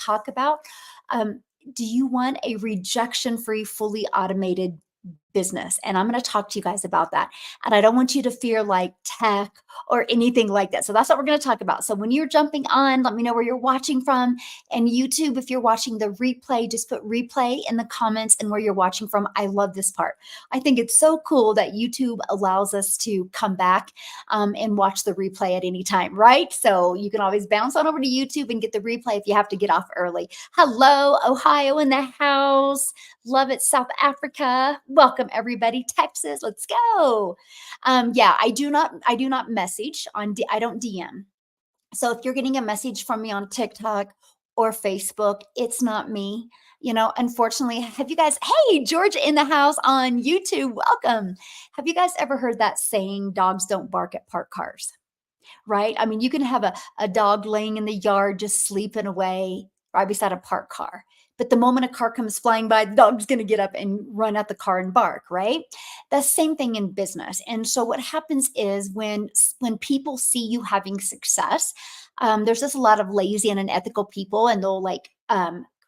talk about. Um, do you want a rejection-free, fully automated business? And I'm going to talk to you guys about that. And I don't want you to fear like tech or anything like that. So that's what we're going to talk about. So when you're jumping on, let me know where you're watching from. And YouTube, if you're watching the replay, just put replay in the comments and where you're watching from. I love this part. I think it's so cool that YouTube allows us to come back and watch the replay at any time, right? So you can always bounce on over to YouTube and get the replay if you have to get off early. Hello, Ohio in the house. Love it. South Africa. Welcome everybody. Texas. Let's go. Yeah, I do not message on, I don't DM. So if you're getting a message from me on TikTok or Facebook, it's not me. You know, unfortunately, have you guys, hey, Georgia in the house on YouTube, welcome. Have you guys ever heard that saying, dogs don't bark at parked cars? Right? I mean, you can have a dog laying in the yard just sleeping away right beside a parked car. But the moment a car comes flying by, the dog's going to get up and run at the car and bark, right? The same thing in business. And so what happens is when people see you having success, there's just a lot of lazy and unethical people, and they'll like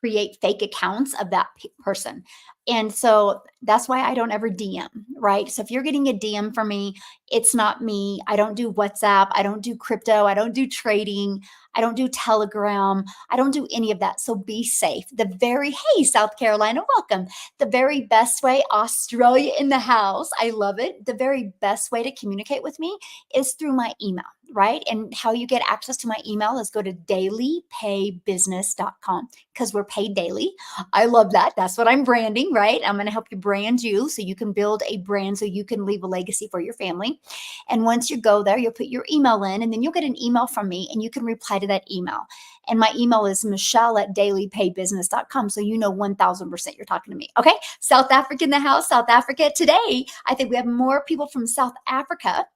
create fake accounts of that person. And so that's why I don't ever DM, right? So if you're getting a DM from me, it's not me. I don't do WhatsApp. I don't do crypto. I don't do trading. I don't do Telegram. I don't do any of that. So be safe. Hey, South Carolina, welcome. The very best way, Australia in the house. I love it. The very best way to communicate with me is through my email, right? And how you get access to my email is go to dailypaybusiness.com because we're paid daily. I love that. That's what I'm branding, right? I'm going to help you brand you so you can build a brand so you can leave a legacy for your family. And once you go there, you'll put your email in and then you'll get an email from me and you can reply to that email. And my email is michelle@dailypaybusiness.com. So you know 1000% you're talking to me. Okay. South Africa in the house, South Africa. Today, I think we have more people from South Africa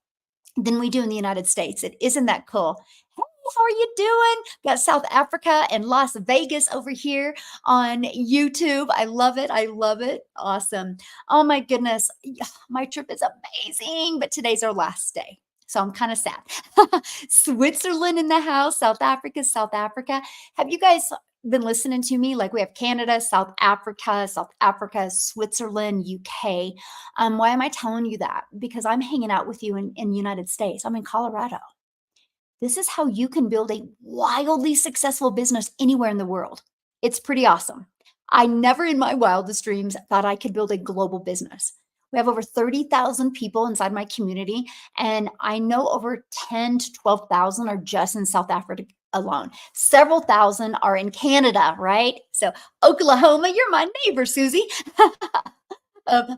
than we do in the United States. Isn't that cool? Hey, how are you doing? Got South Africa and Las Vegas over here on YouTube. I love it. I love it. Awesome. Oh my goodness. My trip is amazing, but today's our last day. So I'm kind of sad. Switzerland in the house, South Africa, South Africa. Have you guys been listening to me? Like we have Canada, South Africa, Switzerland, UK. Why am I telling you that? Because I'm hanging out with you in the United States. I'm in Colorado. This is how you can build a wildly successful business anywhere in the world. It's pretty awesome. I never in my wildest dreams thought I could build a global business. We have over 30,000 people inside my community, and I know over 10 to 12,000 are just in South Africa alone. Several thousand are in Canada, right? So Oklahoma, you're my neighbor, Susie.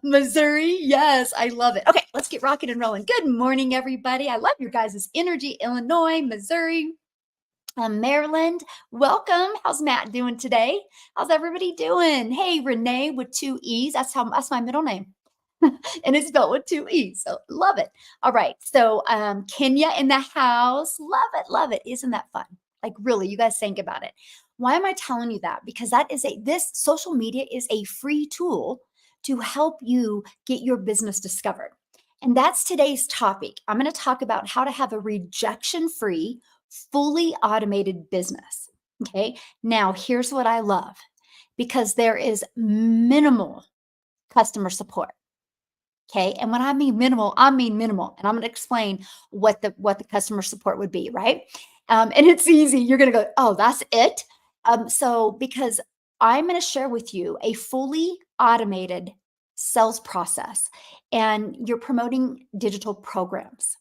Missouri, yes, I love it. Okay, let's get rocking and rolling. Good morning, everybody. I love your guys' energy. Illinois, Missouri, Maryland, welcome. How's Matt doing today? How's everybody doing? Hey, Renee with 2 E's. That's my middle name. And it's spelled with 2 E's. So love it. All right. So Kenya in the house. Love it. Love it. Isn't that fun? Like really, you guys think about it. Why am I telling you that? Because this social media is a free tool to help you get your business discovered. And that's today's topic. I'm going to talk about how to have a rejection-free, fully automated business. Okay. Now, here's what I love, because there is minimal customer support. Okay. And when I mean minimal, I mean minimal. And I'm going to explain what the customer support would be, right? And it's easy. You're going to go, oh, that's it. Because I'm going to share with you a fully automated sales process, and you're promoting digital programs.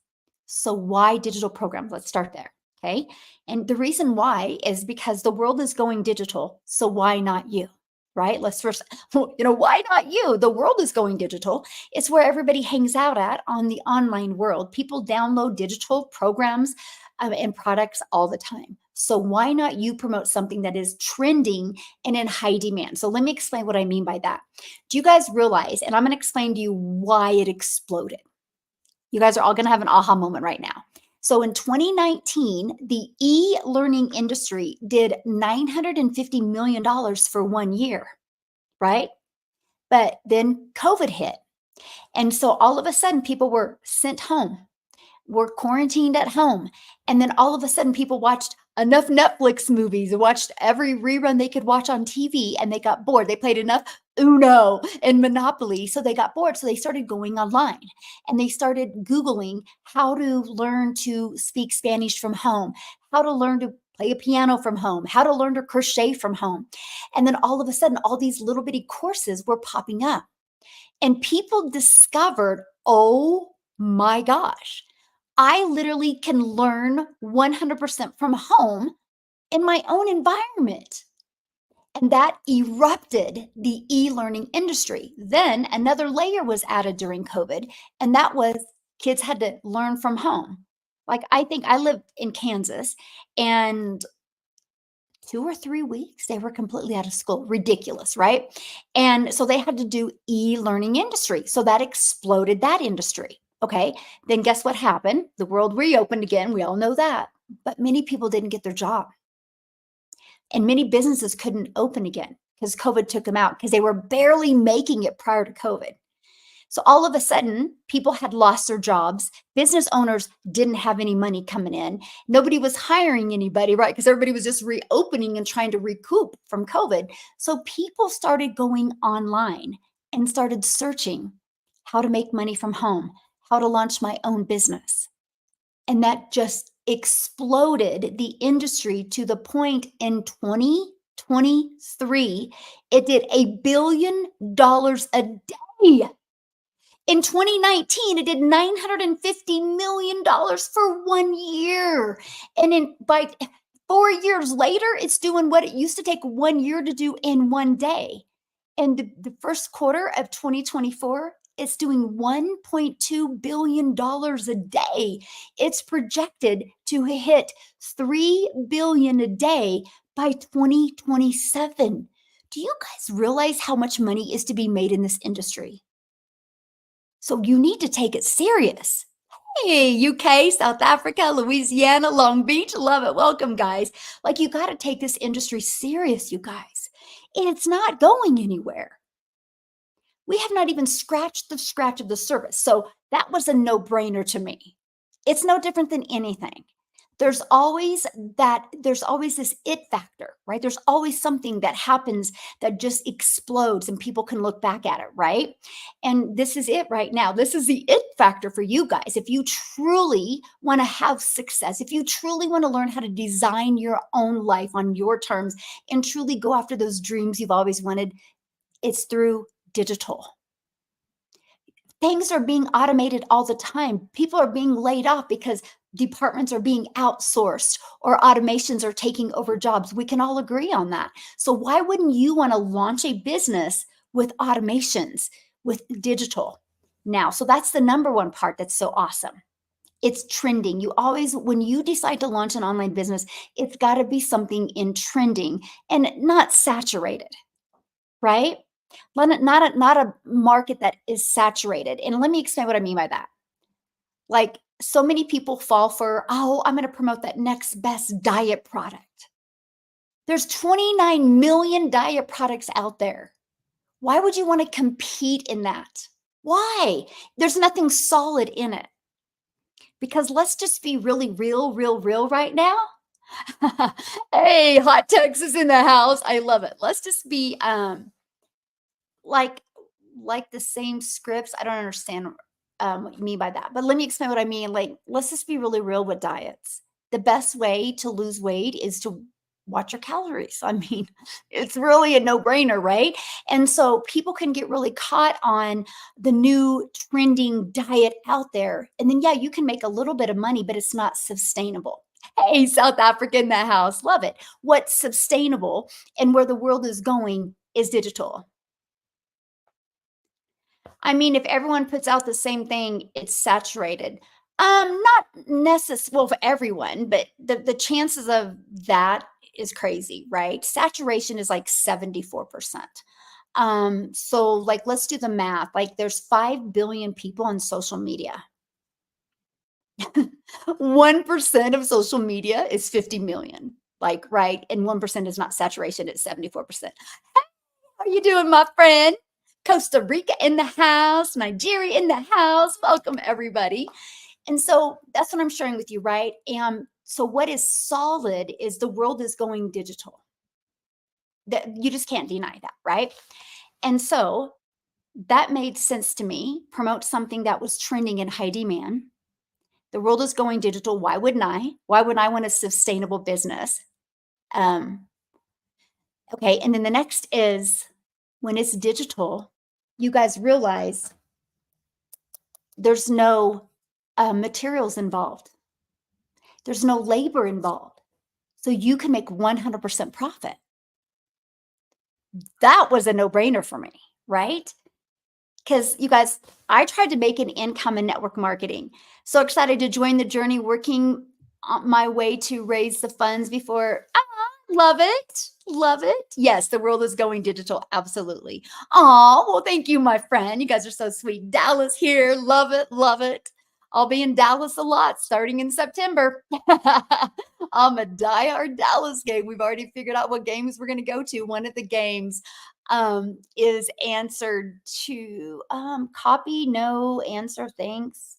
So why digital programs? Let's start there. Okay. And the reason why is because the world is going digital. So why not you? Right? Let's first, why not you? The world is going digital. It's where everybody hangs out at on the online world. People download digital programs and products all the time. So why not you promote something that is trending and in high demand? So let me explain what I mean by that. Do you guys realize, and I'm going to explain to you why it exploded. You guys are all going to have an aha moment right now. So in 2019, the e-learning industry did $950 million for 1 year, right? But then COVID hit. And so all of a sudden people were sent home, were quarantined at home. And then all of a sudden people watched enough Netflix movies, watched every rerun they could watch on TV, and they got bored. They played enough Uno and Monopoly, so they got bored. So they started going online and they started Googling how to learn to speak Spanish from home, how to learn to play a piano from home, how to learn to crochet from home. And then all of a sudden, all these little bitty courses were popping up. And people discovered, oh my gosh, I literally can learn 100% from home in my own environment. And that erupted the e-learning industry. Then another layer was added during COVID, and that was kids had to learn from home. Like I think I live in Kansas, and 2 or 3 weeks they were completely out of school. Ridiculous, right? And so they had to do e-learning industry. So that exploded that industry. Okay. Then guess what happened? The world reopened again. We all know that. But many people didn't get their job. And many businesses couldn't open again because COVID took them out because they were barely making it prior to COVID. So all of a sudden, people had lost their jobs. Business owners didn't have any money coming in. Nobody was hiring anybody, right? Because everybody was just reopening and trying to recoup from COVID. So people started going online and started searching how to make money from home, how to launch my own business. And that just exploded the industry to the point in 2023, it did $1 billion a day. In 2019, it did $950 million for 1 year. And by 4 years later, it's doing what it used to take 1 year to do in 1 day. And the first quarter of 2024, it's doing $1.2 billion a day. It's projected to hit $3 billion a day by 2027. Do you guys realize how much money is to be made in this industry? So you need to take it serious. Hey, UK, South Africa, Louisiana, Long Beach, love it. Welcome, guys. Like, you got to take this industry serious, you guys. It's not going anywhere. We have not even scratched the scratch of the surface. So that was a no-brainer to me. It's no different than anything. There's always this it factor, right? There's always something that happens that just explodes and people can look back at it, right? And this is it right now. This is the it factor for you guys. If you truly want to have success, if you truly want to learn how to design your own life on your terms and truly go after those dreams you've always wanted, it's through digital. Things are being automated all the time. People are being laid off because departments are being outsourced or automations are taking over jobs. We can all agree on that. So why wouldn't you want to launch a business with automations, with digital now? So that's the number one part that's so awesome. It's trending. You always, when you decide to launch an online business, it's got to be something in trending and not saturated, right? Not a market that is saturated. And let me explain what I mean by that. Like, so many people fall for, oh, I'm going to promote that next best diet product. There's 29 million diet products out there. Why would you want to compete in that? Why? There's nothing solid in it. Because let's just be really real right now. Hey, hot Texas in the house. I love it. Let's just be like the same scripts. I don't understand what you mean by that, but let me explain what I mean. Like, let's just be really real with diets. The best way to lose weight is to watch your calories. I mean, it's really a no-brainer, right? And so people can get really caught on the new trending diet out there. And then, yeah, you can make a little bit of money, but it's not sustainable. Hey, South Africa in the house. Love it. What's sustainable and where the world is going is digital. I mean, if everyone puts out the same thing, it's saturated. Not necessarily, well, for everyone, but the chances of that is crazy, right? Saturation is like 74%. So like, let's do the math. Like, there's 5 billion people on social media. 1% of social media is 50 million. Like, right? And 1% is not saturation, it's 74%. How are you doing, my friend? Costa Rica in the house, Nigeria in the house. Welcome, everybody. And so that's what I'm sharing with you, right? And So what is solid is the world is going digital. That you just can't deny that, right? And so that made sense to me. Promote something that was trending in high demand. The world is going digital. Why wouldn't I? Why wouldn't I want a sustainable business? Um, okay. And then the next is when it's digital, you guys realize there's no materials involved, there's no labor involved. So you can make 100% profit. That was a no brainer for me, right? Because you guys, I tried to make an income in network marketing. So excited to join the journey, working on my way to raise the funds before. Love it. Love it. Yes, the world is going digital. Absolutely. Oh, well, thank you, my friend. You guys are so sweet. Dallas here. Love it. Love it. I'll be in Dallas a lot starting in September. I'm a diehard Dallas game. We've already figured out what games we're going to go to. One of the games is answered to copy, no answer, thanks.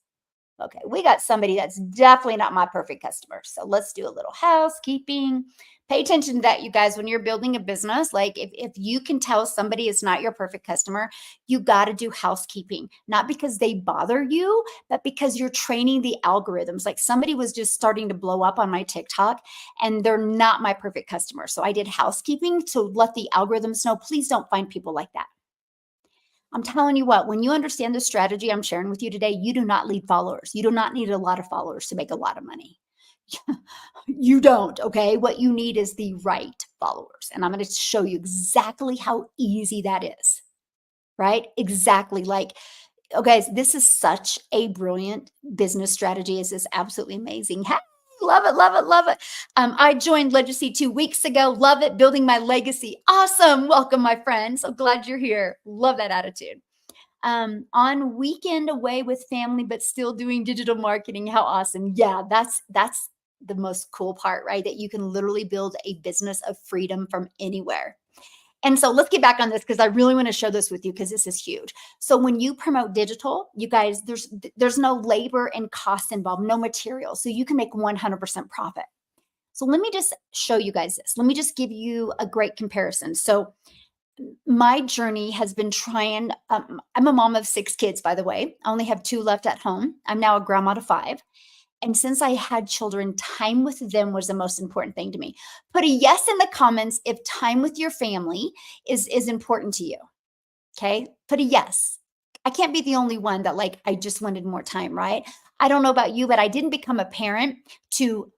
Okay, we got somebody that's definitely not my perfect customer. So let's do a little housekeeping. Pay attention to that, you guys, when you're building a business. Like if you can tell somebody is not your perfect customer, you got to do housekeeping, not because they bother you, but because you're training the algorithms. Like somebody was just starting to blow up on my TikTok and they're not my perfect customer. So I did housekeeping to let the algorithms know, please don't find people like that. I'm telling you what, when you understand the strategy I'm sharing with you today, you do not need followers. You do not need a lot of followers to make a lot of money. You don't, okay? What you need is the right followers. And I'm going to show you exactly how easy that is, right? Exactly. Like, okay, this is such a brilliant business strategy. This is absolutely amazing. Hey, love it, love it, love it. I joined Legacy 2 weeks ago. Love it. Building my legacy. Awesome. Welcome, my friend. So glad you're here. Love that attitude. On weekend away with family, but still doing digital marketing. How awesome. Yeah, that's the most cool part, right? That you can literally build a business of freedom from anywhere. And so let's get back on this because I really want to show this with you because this is huge. So when you promote digital, you guys, there's no labor and cost involved, no material. So you can make 100% profit. So let me just show you guys this. Let me just give you a great comparison. So my journey has been trying, I'm a mom of 6 kids, by the way. I only have 2 left at home. I'm now a grandma to 5. And since I had children, time with them was the most important thing to me. Put a yes in the comments if time with your family is important to you. Okay? Put a yes. I can't be the only one that like I just wanted more time, right? I don't know about you, but I didn't become a parent to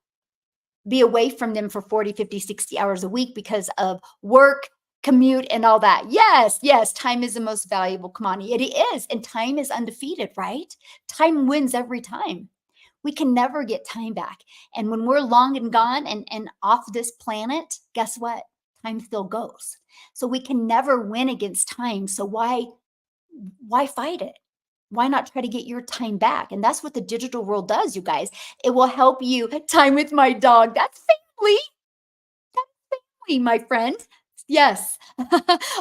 be away from them for 40, 50, 60 hours a week because of work, commute, and all that. Yes, yes, time is the most valuable commodity. It is. And time is undefeated, right? Time wins every time. We can never get time back. And when we're long and gone and off this planet, guess what? Time still goes. So we can never win against time. So why fight it? Why not try to get your time back? And that's what the digital world does, you guys. It will help you. Time with my dog. That's family. That's family, my friend. Yes.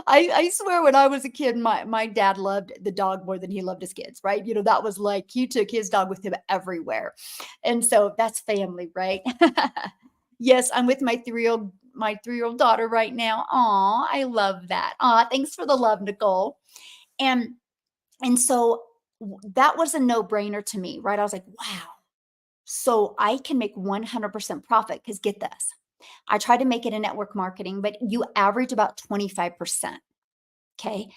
I swear when I was a kid, my dad loved the dog more than he loved his kids, right? You know, that was like he took his dog with him everywhere. And so that's family, right? Yes, I'm with my 3-year-old daughter right now. Aw, I love that. Aw, thanks for the love, Nicole. And so that was a no-brainer to me, right? I was like, wow. So I can make 100% profit because get this. I tried to make it in network marketing, but you average about 25%. Okay.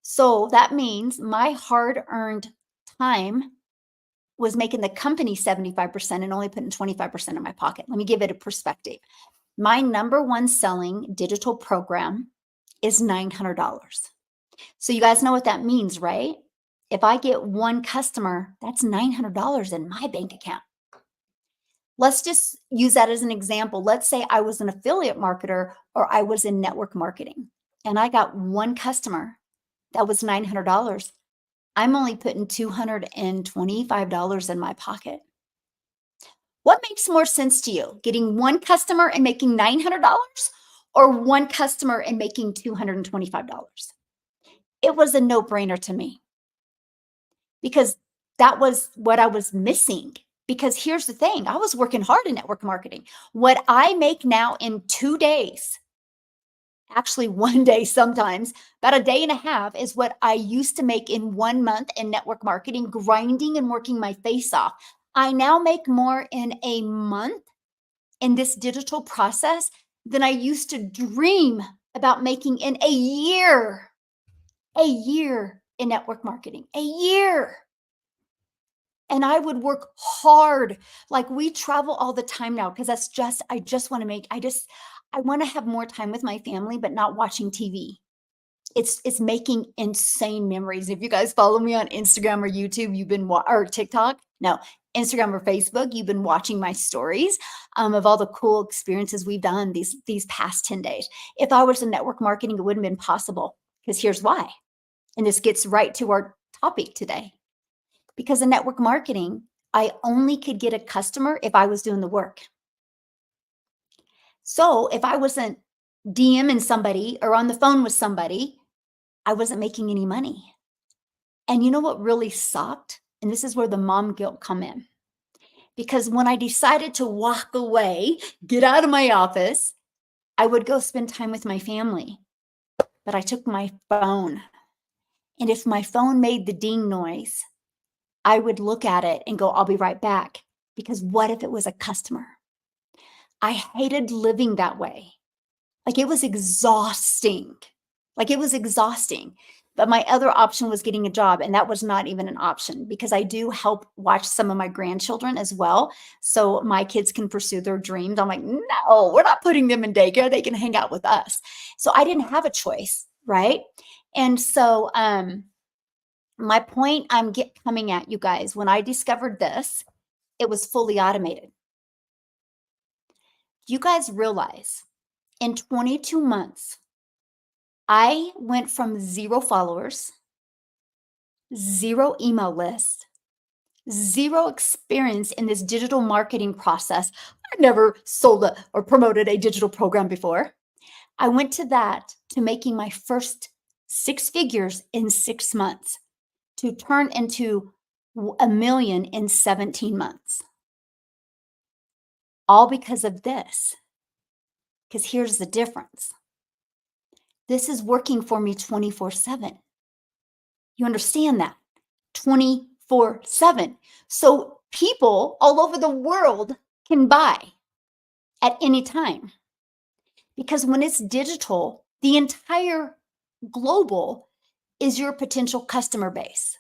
So that means my hard earned time was making the company 75% and only putting 25% in my pocket. Let me give it a perspective. My number one selling digital program is $900. So you guys know what that means, right? If I get one customer, that's $900 in my bank account. Let's just use that as an example. Let's say I was an affiliate marketer or I was in network marketing and I got one customer that was $900. I'm only putting $225 in my pocket. What makes more sense to you? Getting one customer and making $900 or one customer and making $225? It was a no-brainer to me because that was what I was missing. Because here's the thing, I was working hard in network marketing. What I make now in 2 days, actually 1 day sometimes, about a day and a half is what I used to make in 1 month in network marketing, grinding and working my face off. I now make more in a month in this digital process than I used to dream about making in a year. A year in network marketing, a year. And I would work hard. Like we travel all the time now because I just want to I want to have more time with my family, but not watching TV. It's making insane memories. If you guys follow me on Instagram or YouTube, or TikTok, no, Instagram or Facebook, you've been watching my stories of all the cool experiences we've done these past 10 days. If I was in network marketing, it wouldn't have been possible because here's why. And this gets right to our topic today. Because in network marketing, I only could get a customer if I was doing the work. So if I wasn't DMing somebody or on the phone with somebody, I wasn't making any money. And you know what really sucked? And this is where the mom guilt come in. Because when I decided to walk away, get out of my office, I would go spend time with my family. But I took my phone. And if my phone made the ding noise, I would look at it and go, I'll be right back. Because what if it was a customer? I hated living that way. Like it was exhausting. But my other option was getting a job. And that was not even an option because I do help watch some of my grandchildren as well. So my kids can pursue their dreams. I'm like, no, we're not putting them in daycare. They can hang out with us. So I didn't have a choice. Right. And so, my point I'm coming at you guys, when I discovered this, it was fully automated. You guys realize in 22 months, I went from 0 followers, 0 email list, 0 experience in this digital marketing process. I've never sold or promoted a digital program before. I went to that to making my first 6 figures in 6 months to turn into $1 million in 17 months. All because of this. Because here's the difference. This is working for me 24/7. You understand that? 24/7. So people all over the world can buy at any time. Because when it's digital, the entire global is your potential customer base.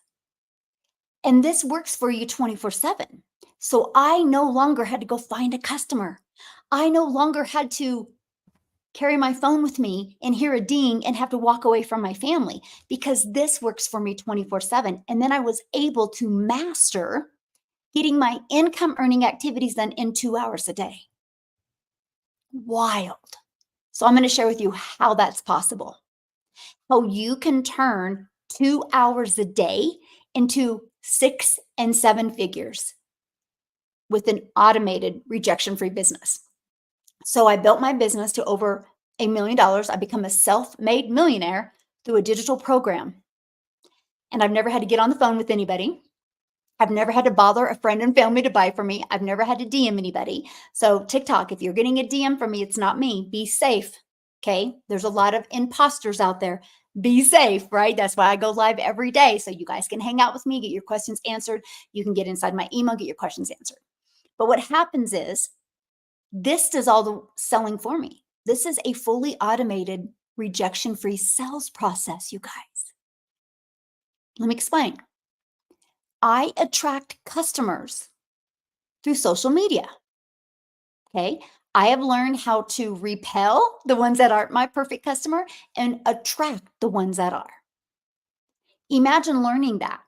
And this works for you 24/7. So I no longer had to go find a customer. I no longer had to carry my phone with me and hear a ding and have to walk away from my family because this works for me 24/7. And then I was able to master getting my income earning activities done in 2 hours a day. Wild. So I'm going to share with you how that's possible. How you can turn 2 hours a day into 6 and 7 figures with an automated rejection free business. So I built my business to over $1 million. I become a self-made millionaire through a digital program. And I've never had to get on the phone with anybody. I've never had to bother a friend and family to buy from me. I've never had to DM anybody. So TikTok, if you're getting a DM from me, it's not me. Be safe. Okay. There's a lot of imposters out there. Be safe, right? That's why I go live every day. So you guys can hang out with me, get your questions answered. You can get inside my email, get your questions answered. But what happens is this does all the selling for me. This is a fully automated rejection-free sales process, you guys. Let me explain. I attract customers through social media. Okay. I have learned how to repel the ones that aren't my perfect customer and attract the ones that are. Imagine learning that.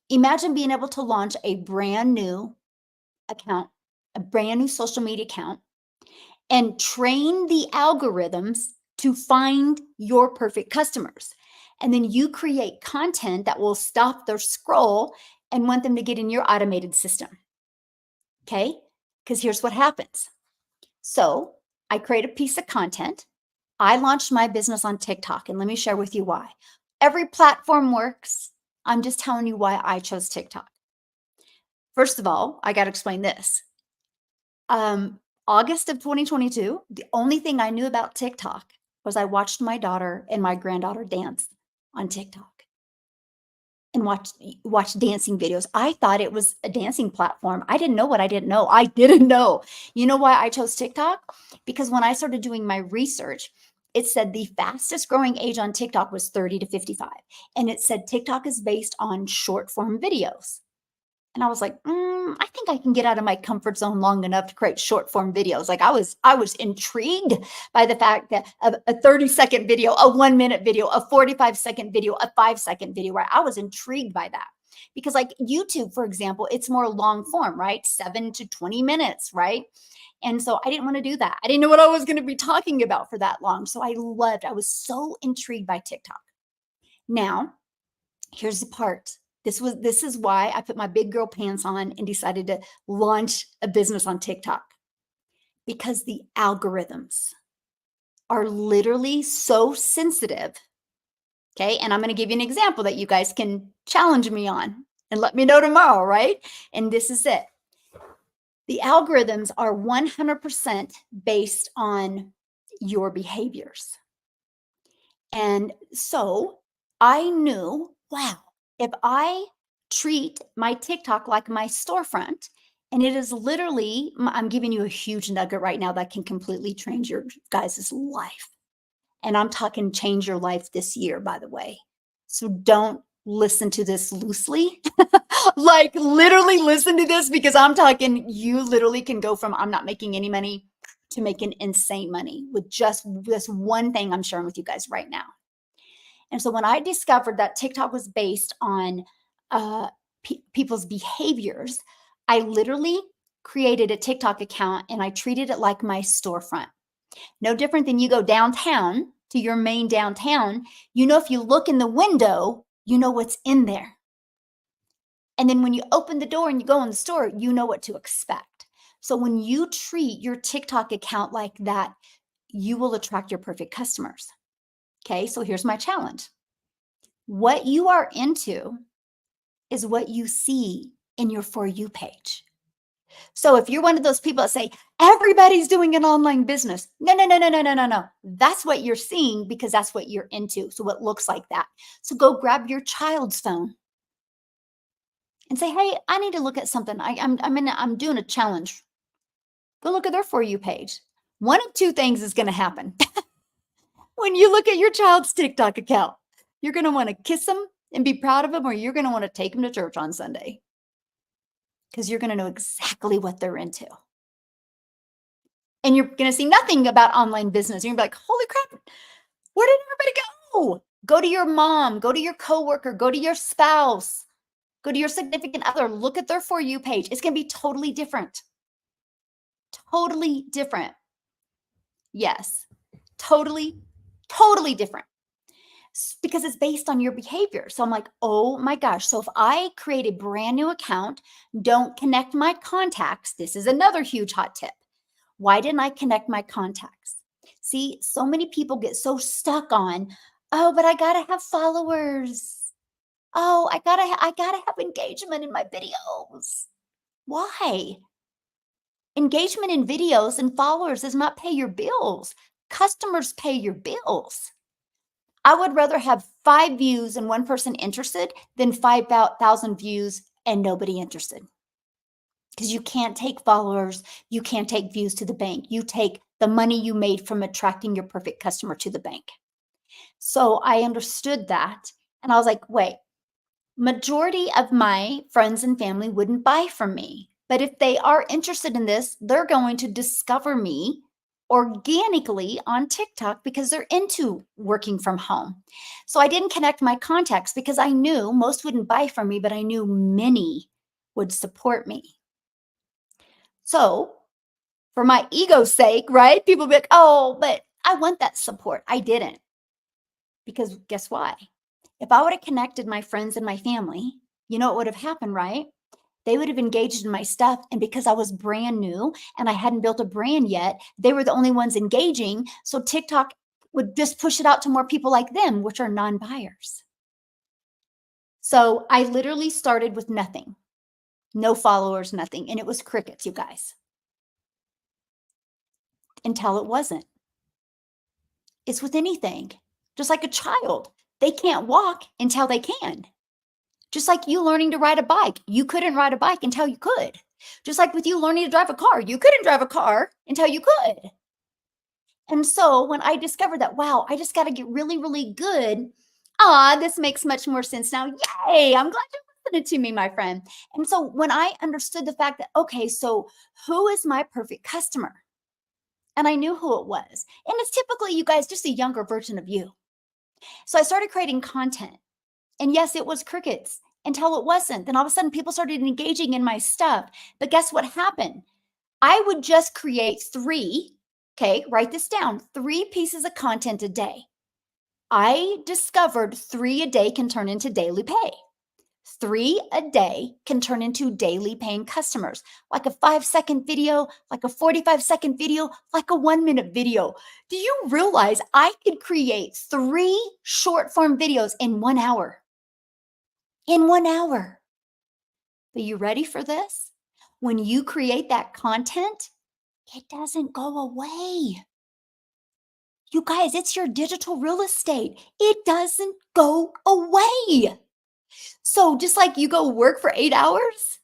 Imagine being able to launch a brand new account, a brand new social media account, and train the algorithms to find your perfect customers. And then you create content that will stop their scroll and want them to get in your automated system. Okay? Because here's what happens. So I create a piece of content. I launched my business on TikTok, and let me share with you why. Every platform works. I'm just telling you why I chose TikTok. First of all, I got to explain this. August of 2022, the only thing I knew about TikTok was I watched my daughter and my granddaughter dance on TikTok and watch dancing videos. I thought it was a dancing platform. I didn't know what I didn't know. I didn't know. You know why I chose TikTok? Because when I started doing my research, it said the fastest growing age on TikTok was 30 to 55. And it said TikTok is based on short form videos. And I was like, I think I can get out of my comfort zone long enough to create short form videos. Like I was intrigued by the fact that a 30-second video, a 1 minute video, a 45-second video, a 5-second video, right? I was intrigued by that. Because like YouTube, for example, it's more long form, right? 7 to 20 minutes, right? And so I didn't want to do that. I didn't know what I was going to be talking about for that long. So I was so intrigued by TikTok. Now, here's the part. This is why I put my big girl pants on and decided to launch a business on TikTok. Because the algorithms are literally so sensitive. Okay? And I'm going to give you an example that you guys can challenge me on and let me know tomorrow, right? And this is it. The algorithms are 100% based on your behaviors. And so I knew, wow, if I treat my TikTok like my storefront, and it is literally, I'm giving you a huge nugget right now that can completely change your guys' life. And I'm talking change your life this year, by the way. So don't listen to this loosely. Like literally listen to this because I'm talking, you literally can go from I'm not making any money to making insane money with just this one thing I'm sharing with you guys right now. And so when I discovered that TikTok was based on people's behaviors, I literally created a TikTok account and I treated it like my storefront. No different than you go downtown to your main downtown. You know, if you look in the window, you know what's in there. And then when you open the door and you go in the store, you know what to expect. So when you treat your TikTok account like that, you will attract your perfect customers. Okay, so here's my challenge. What you are into is what you see in your For You page. So if you're one of those people that say, everybody's doing an online business, no, no, no, no, no, no, no, no. That's what you're seeing because that's what you're into. So it looks like that. So go grab your child's phone and say, hey, I need to look at something. I'm doing a challenge. Go look at their For You page. One of two things is going to happen when you look at your child's TikTok account. You're going to want to kiss them and be proud of them, or you're going to want to take them to church on Sunday because you're going to know exactly what they're into. And you're going to see nothing about online business. You're going to be like, holy crap, where did everybody go? Go to your mom, go to your coworker, go to your spouse, go to your significant other, look at their For You page. It's going to be totally different. Totally different. Yes, totally, totally different. Because it's based on your behavior. So I'm like, oh my gosh. So if I create a brand new account, don't connect my contacts. This is another huge hot tip. Why didn't I connect my contacts? See, so many people get so stuck on, oh, but I gotta have followers. Oh, I gotta have engagement in my videos. Why? Engagement in videos and followers does not pay your bills. Customers pay your bills. I would rather have 5 views and one person interested than 5,000 views and nobody interested. Because you can't take followers, you can't take views to the bank. You take the money you made from attracting your perfect customer to the bank. So I understood that. And I was like, wait, majority of my friends and family wouldn't buy from me. But if they are interested in this, they're going to discover me organically on TikTok because they're into working from home. So I didn't connect my contacts because I knew most wouldn't buy from me, but I knew many would support me. So for my ego's sake, right? People be like, oh, but I want that support. I didn't. Because guess why? If I would have connected my friends and my family, you know what would have happened, right? They would have engaged in my stuff. And because I was brand new and I hadn't built a brand yet, they were the only ones engaging. So TikTok would just push it out to more people like them, which are non-buyers. So I literally started with nothing. No followers, nothing. And it was crickets, you guys, until it wasn't. It's with anything, just like a child. They can't walk until they can. Just like you learning to ride a bike. You couldn't ride a bike until you could. Just like with you learning to drive a car. You couldn't drive a car until you could. And so when I discovered that, wow, I just got to get really, really good. This makes much more sense now. Yay. I'm glad you're listening to me, my friend. And so when I understood the fact that, okay, so who is my perfect customer? And I knew who it was. And it's typically, you guys, just a younger version of you. So I started creating content. And yes, it was crickets until it wasn't. Then all of a sudden, people started engaging in my stuff. But guess what happened? I would just create three, okay, write this down, 3 pieces of content a day. I discovered 3 a day can turn into daily pay. 3 a day can turn into daily paying customers, like a 5-second video, like a 45-second video, like a 1-minute video. Do you realize I could create 3 short form videos in 1 hour? In 1 hour. Are you ready for this? When you create that content, it doesn't go away. You guys, it's your digital real estate. It doesn't go away. So just like you go work for 8 hours,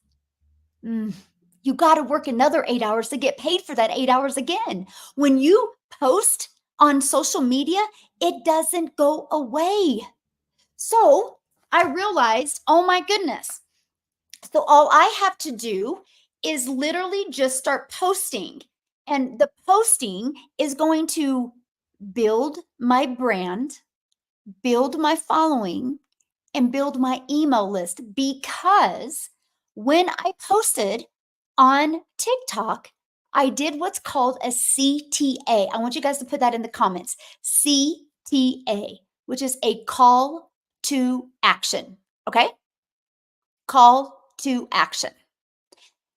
you got to work another 8 hours to get paid for that 8 hours again. When you post on social media, it doesn't go away. So I realized, oh my goodness. So all I have to do is literally just start posting. And the posting is going to build my brand, build my following, and build my email list, because when I posted on TikTok, I did what's called a CTA. I want you guys to put that in the comments. CTA, which is a call to action. Okay? Call to action.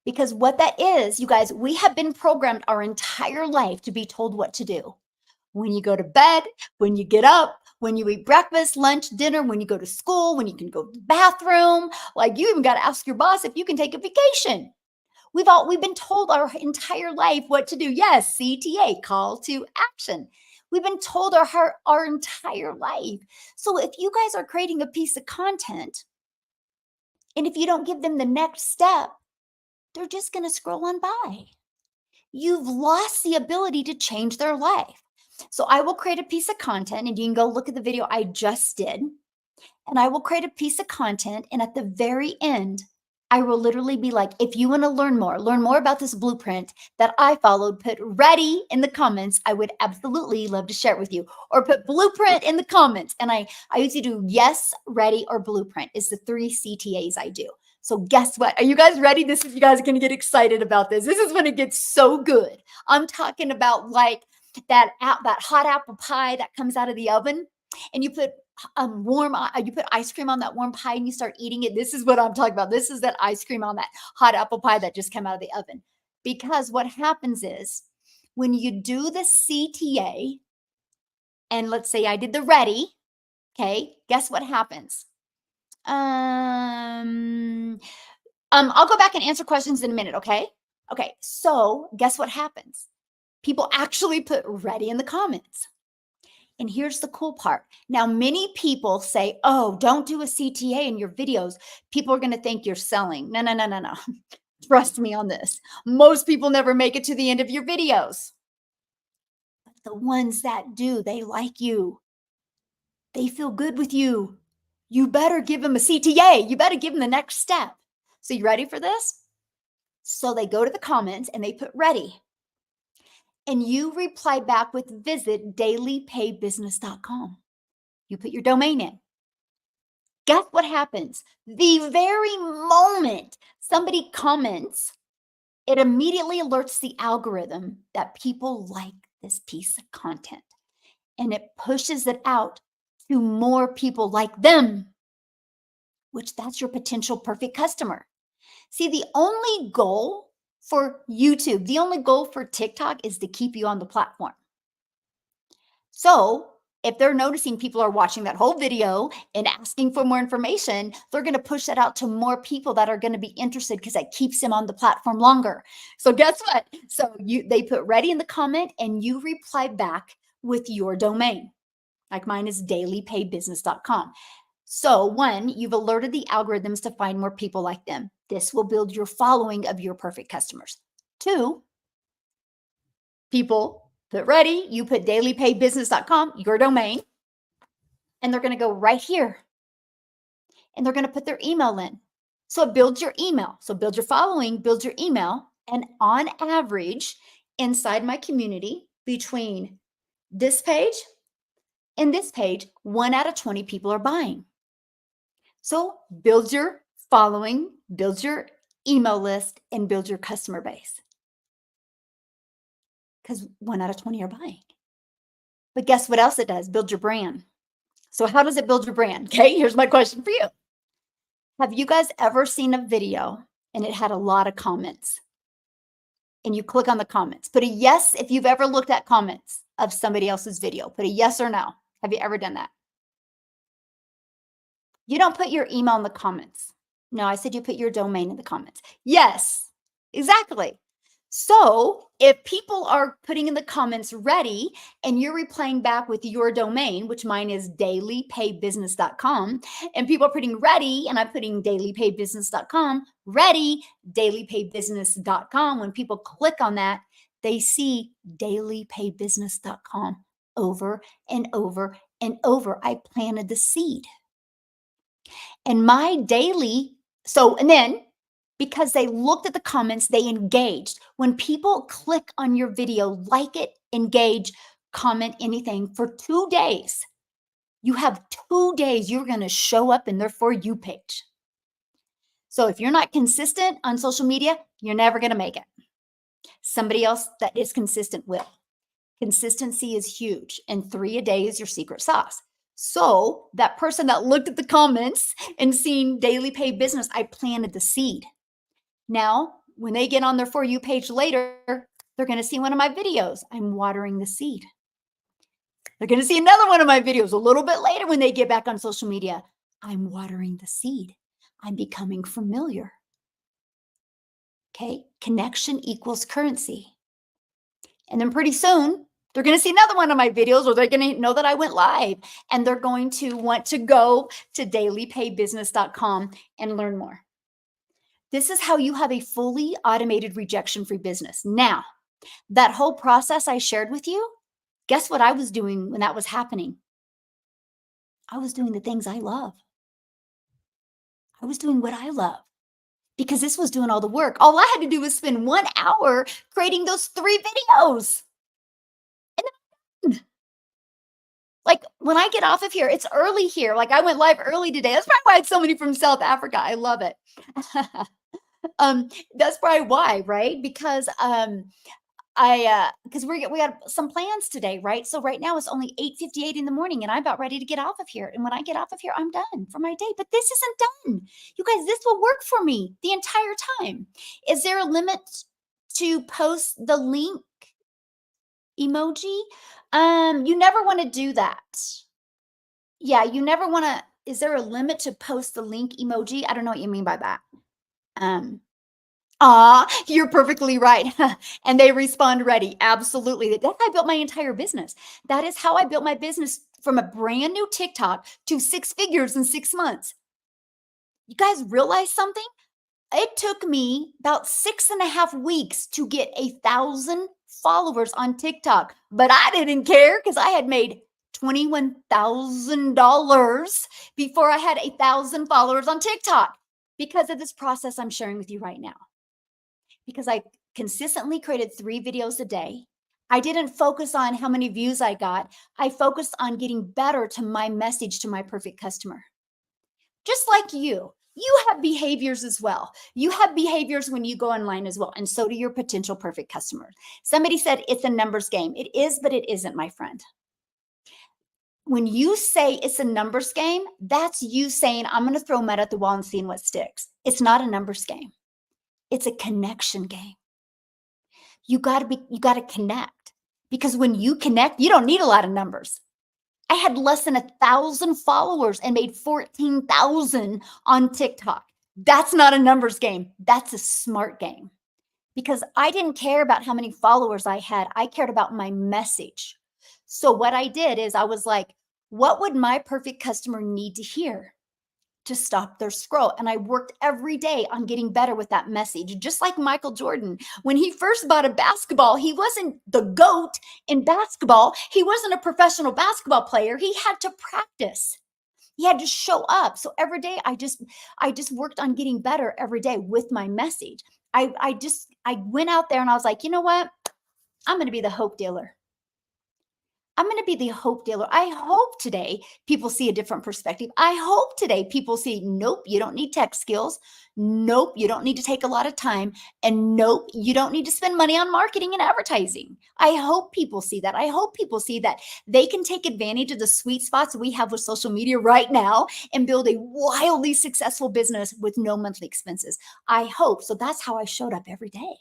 Because what that is, you guys, we have been programmed our entire life to be told what to do. When you go to bed, when you get up, when you eat breakfast, lunch, dinner, when you go to school, when you can go to the bathroom, like you even got to ask your boss if you can take a vacation. We've been told our entire life what to do. Yes, CTA, call to action. We've been told our entire life. So if you guys are creating a piece of content, and if you don't give them the next step, they're just going to scroll on by. You've lost the ability to change their life. So I will create a piece of content, and you can go look at the video I just did. And I will create a piece of content. And at the very end, I will literally be like, if you want to learn more about this blueprint that I followed, put ready in the comments. I would absolutely love to share it with you, or put blueprint in the comments. And I usually do yes, ready, or blueprint is the 3 CTAs I do. So guess what? Are you guys ready? You guys are going to get excited about this. This is when it gets so good. I'm talking about like that hot apple pie that comes out of the oven, and you put you put ice cream on that warm pie and you start eating it. This is what I'm talking about. This is that ice cream on that hot apple pie that just came out of the oven. Because what happens is when you do the CTA, and let's say I did the ready, okay, guess what happens? I'll go back and answer questions in a minute, okay? Okay, so guess what happens? People actually put ready in the comments. And here's the cool part. Now, many people say, oh, don't do a CTA in your videos. People are going to think you're selling. No, no, no, no, no. Trust me on this. Most people never make it to the end of your videos. But the ones that do, they like you. They feel good with you. You better give them a CTA. You better give them the next step. So you ready for this? So they go to the comments and they put ready. And you reply back with visit dailypaybusiness.com. You put your domain in. Guess what happens? The very moment somebody comments, it immediately alerts the algorithm that people like this piece of content, and it pushes it out to more people like them, which that's your potential perfect customer. See, the only goal for YouTube, the only goal for TikTok is to keep you on the platform. So if they're noticing people are watching that whole video and asking for more information, they're going to push that out to more people that are going to be interested because that keeps them on the platform longer. So guess what? So they put ready in the comment and you reply back with your domain. Like mine is dailypaybusiness.com. So one, you've alerted the algorithms to find more people like them. This will build your following of your perfect customers. Two, people put ready, you put dailypaybusiness.com, your domain, and they're going to go right here and they're going to put their email in. So it builds your email. So build your following, build your email. And on average, inside my community, between this page and this page, 1 out of 20 people are buying. So build your following, build your email list, and build your customer base. Because 1 out of 20 are buying. But guess what else it does? Build your brand. So how does it build your brand? Okay, here's my question for you. Have you guys ever seen a video and it had a lot of comments? And you click on the comments. Put a yes if you've ever looked at comments of somebody else's video. Put a yes or no. Have you ever done that? You don't put your email in the comments. No, I said you put your domain in the comments. Yes, exactly. So if people are putting in the comments ready and you're replying back with your domain, which mine is dailypaybusiness.com, and people are putting ready, and I'm putting dailypaybusiness.com, ready, dailypaybusiness.com. When people click on that, they see dailypaybusiness.com over and over and over. I planted the seed. And my daily, and then because they looked at the comments, they engaged. When people click on your video, like it, engage, comment anything for 2 days, you have 2 days, you're going to show up in their For You page. So if you're not consistent on social media, you're never going to make it. Somebody else that is consistent will. Consistency is huge, and 3 a day is your secret sauce. So that person that looked at the comments and seen Daily Pay Business, I planted the seed. Now, when they get on their For You page later, they're going to see one of my videos. I'm watering the seed. They're going to see another one of my videos a little bit later when they get back on social media. I'm watering the seed. I'm becoming familiar. Okay, connection equals currency. And then pretty soon, they're going to see another one of my videos, or they're going to know that I went live, and they're going to want to go to dailypaybusiness.com and learn more. This is how you have a fully automated rejection-free business. Now, that whole process I shared with you, guess what I was doing when that was happening? I was doing the things I love. I was doing what I love because this was doing all the work. All I had to do was spend 1 hour creating those 3 videos. Like when I get off of here, it's early here. Like I went live early today. That's probably why I had so many from South Africa. I love it. That's probably why, right? Because because we got some plans today, right? So right now it's only 8:58 in the morning, and I'm about ready to get off of here. And when I get off of here, I'm done for my day. But this isn't done, you guys. This will work for me the entire time. Is there a limit to post the link emoji? You never want to do that. Yeah, you never want to. Is there a limit to post the link emoji? I don't know what you mean by that. You're perfectly right. And they respond ready. Absolutely. That's how I built my entire business. That is how I built my business from a brand new TikTok to 6 figures in 6 months. You guys realize something? It took me about 6.5 weeks to get 1,000 followers on TikTok, but I didn't care because I had made $21,000 before I had 1,000 followers on TikTok because of this process I'm sharing with you right now. Because I consistently created 3 videos a day. I didn't focus on how many views I got. I focused on getting better to my message to my perfect customer. Just like you have behaviors as well. You have behaviors when you go online as well. And so do your potential perfect customer. Somebody said it's a numbers game. It is, but it isn't, my friend. When you say it's a numbers game, that's you saying, I'm going to throw mud at the wall and seeing what sticks. It's not a numbers game. It's a connection game. You got to connect, because when you connect, you don't need a lot of numbers. I had less than 1,000 followers and made 14,000 on TikTok. That's not a numbers game. That's a smart game because I didn't care about how many followers I had. I cared about my message. So what I did is I was like, what would my perfect customer need to hear to stop their scroll? And I worked every day on getting better with that message. Just like Michael Jordan, when he first bought a basketball, he wasn't the GOAT in basketball. He wasn't a professional basketball player. He had to practice. He had to show up. So every day I just worked on getting better every day with my message. I went out there and I was like, you know what? I'm going to be the hope dealer. I'm going to be the hope dealer. I hope today people see a different perspective. I hope today people see, nope, you don't need tech skills. Nope, you don't need to take a lot of time. And nope, you don't need to spend money on marketing and advertising. I hope people see that. I hope people see that they can take advantage of the sweet spots we have with social media right now and build a wildly successful business with no monthly expenses. I hope. So that's how I showed up every day.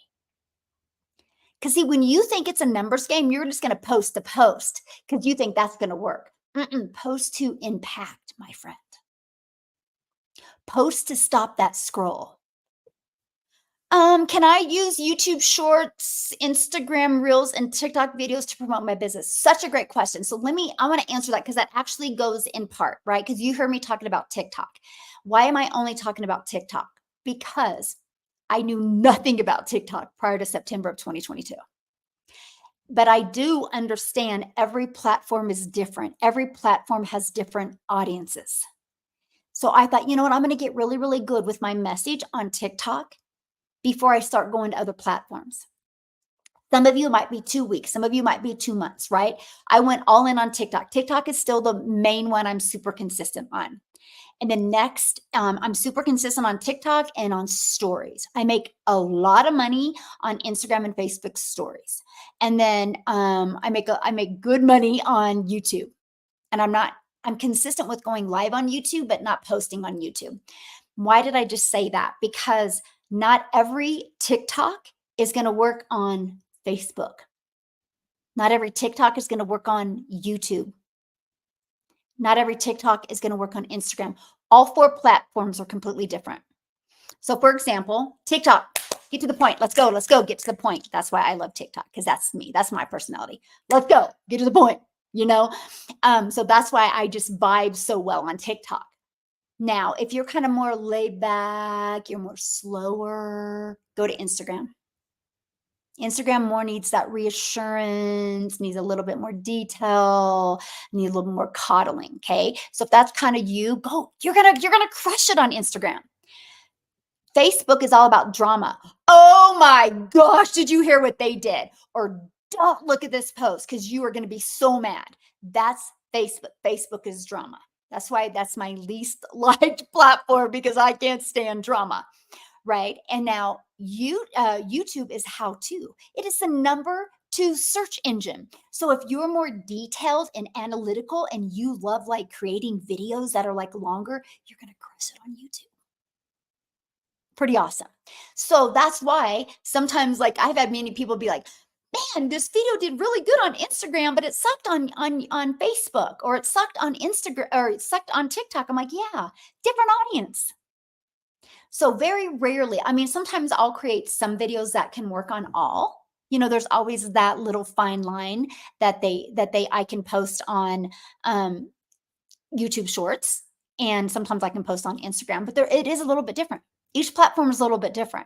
Because see, when you think it's a numbers game, you're just going to post to post because you think that's going to work. Post to impact, my friend. Post to stop that scroll. Can I use YouTube Shorts, Instagram Reels, and TikTok videos to promote my business? Such a great question. So I want to answer that because that actually goes in part, right? Because you heard me talking about TikTok. Why am I only talking about TikTok? Because I knew nothing about TikTok prior to September of 2022. But I do understand every platform is different. Every platform has different audiences. So I thought, you know what? I'm going to get really, really good with my message on TikTok before I start going to other platforms. Some of you might be 2 weeks. Some of you might be 2 months, right? I went all in on TikTok. TikTok is still the main one I'm super consistent on. And then next, I'm super consistent on TikTok and on stories. I make a lot of money on Instagram and Facebook stories. And then I make good money on YouTube. And I'm consistent with going live on YouTube, but not posting on YouTube. Why did I just say that? Because not every TikTok is going to work on Facebook. Not every TikTok is going to work on YouTube. Not every TikTok is going to work on Instagram. All 4 platforms are completely different. So for example, TikTok, get to the point. Let's go, get to the point. That's why I love TikTok, because that's me. That's my personality. Let's go, get to the point, So that's why I just vibe so well on TikTok. Now, if you're kind of more laid back, you're more slower, go to Instagram. Instagram more needs that reassurance, needs a little bit more detail, needs a little more coddling. Okay. So if that's kind of you, go, you're gonna crush it on Instagram. Facebook is all about drama. Oh my gosh, did you hear what they did? Or don't look at this post because you are going to be so mad. That's Facebook. Facebook is drama. That's why that's my least liked platform, because I can't stand drama. Right. And now YouTube is how to. It is the number 2 search engine. So if you're more detailed and analytical and you love like creating videos that are like longer, you're going to crush it on YouTube. Pretty awesome. So that's why sometimes, like, I've had many people be like, man, this video did really good on Instagram, but it sucked on Facebook, or it sucked on Instagram, or it sucked on TikTok. I'm like, yeah, different audience. So very rarely, I mean, sometimes I'll create some videos that can work on all. There's always that little fine line that I can post on YouTube Shorts, and sometimes I can post on Instagram, but it is a little bit different. Each platform is a little bit different.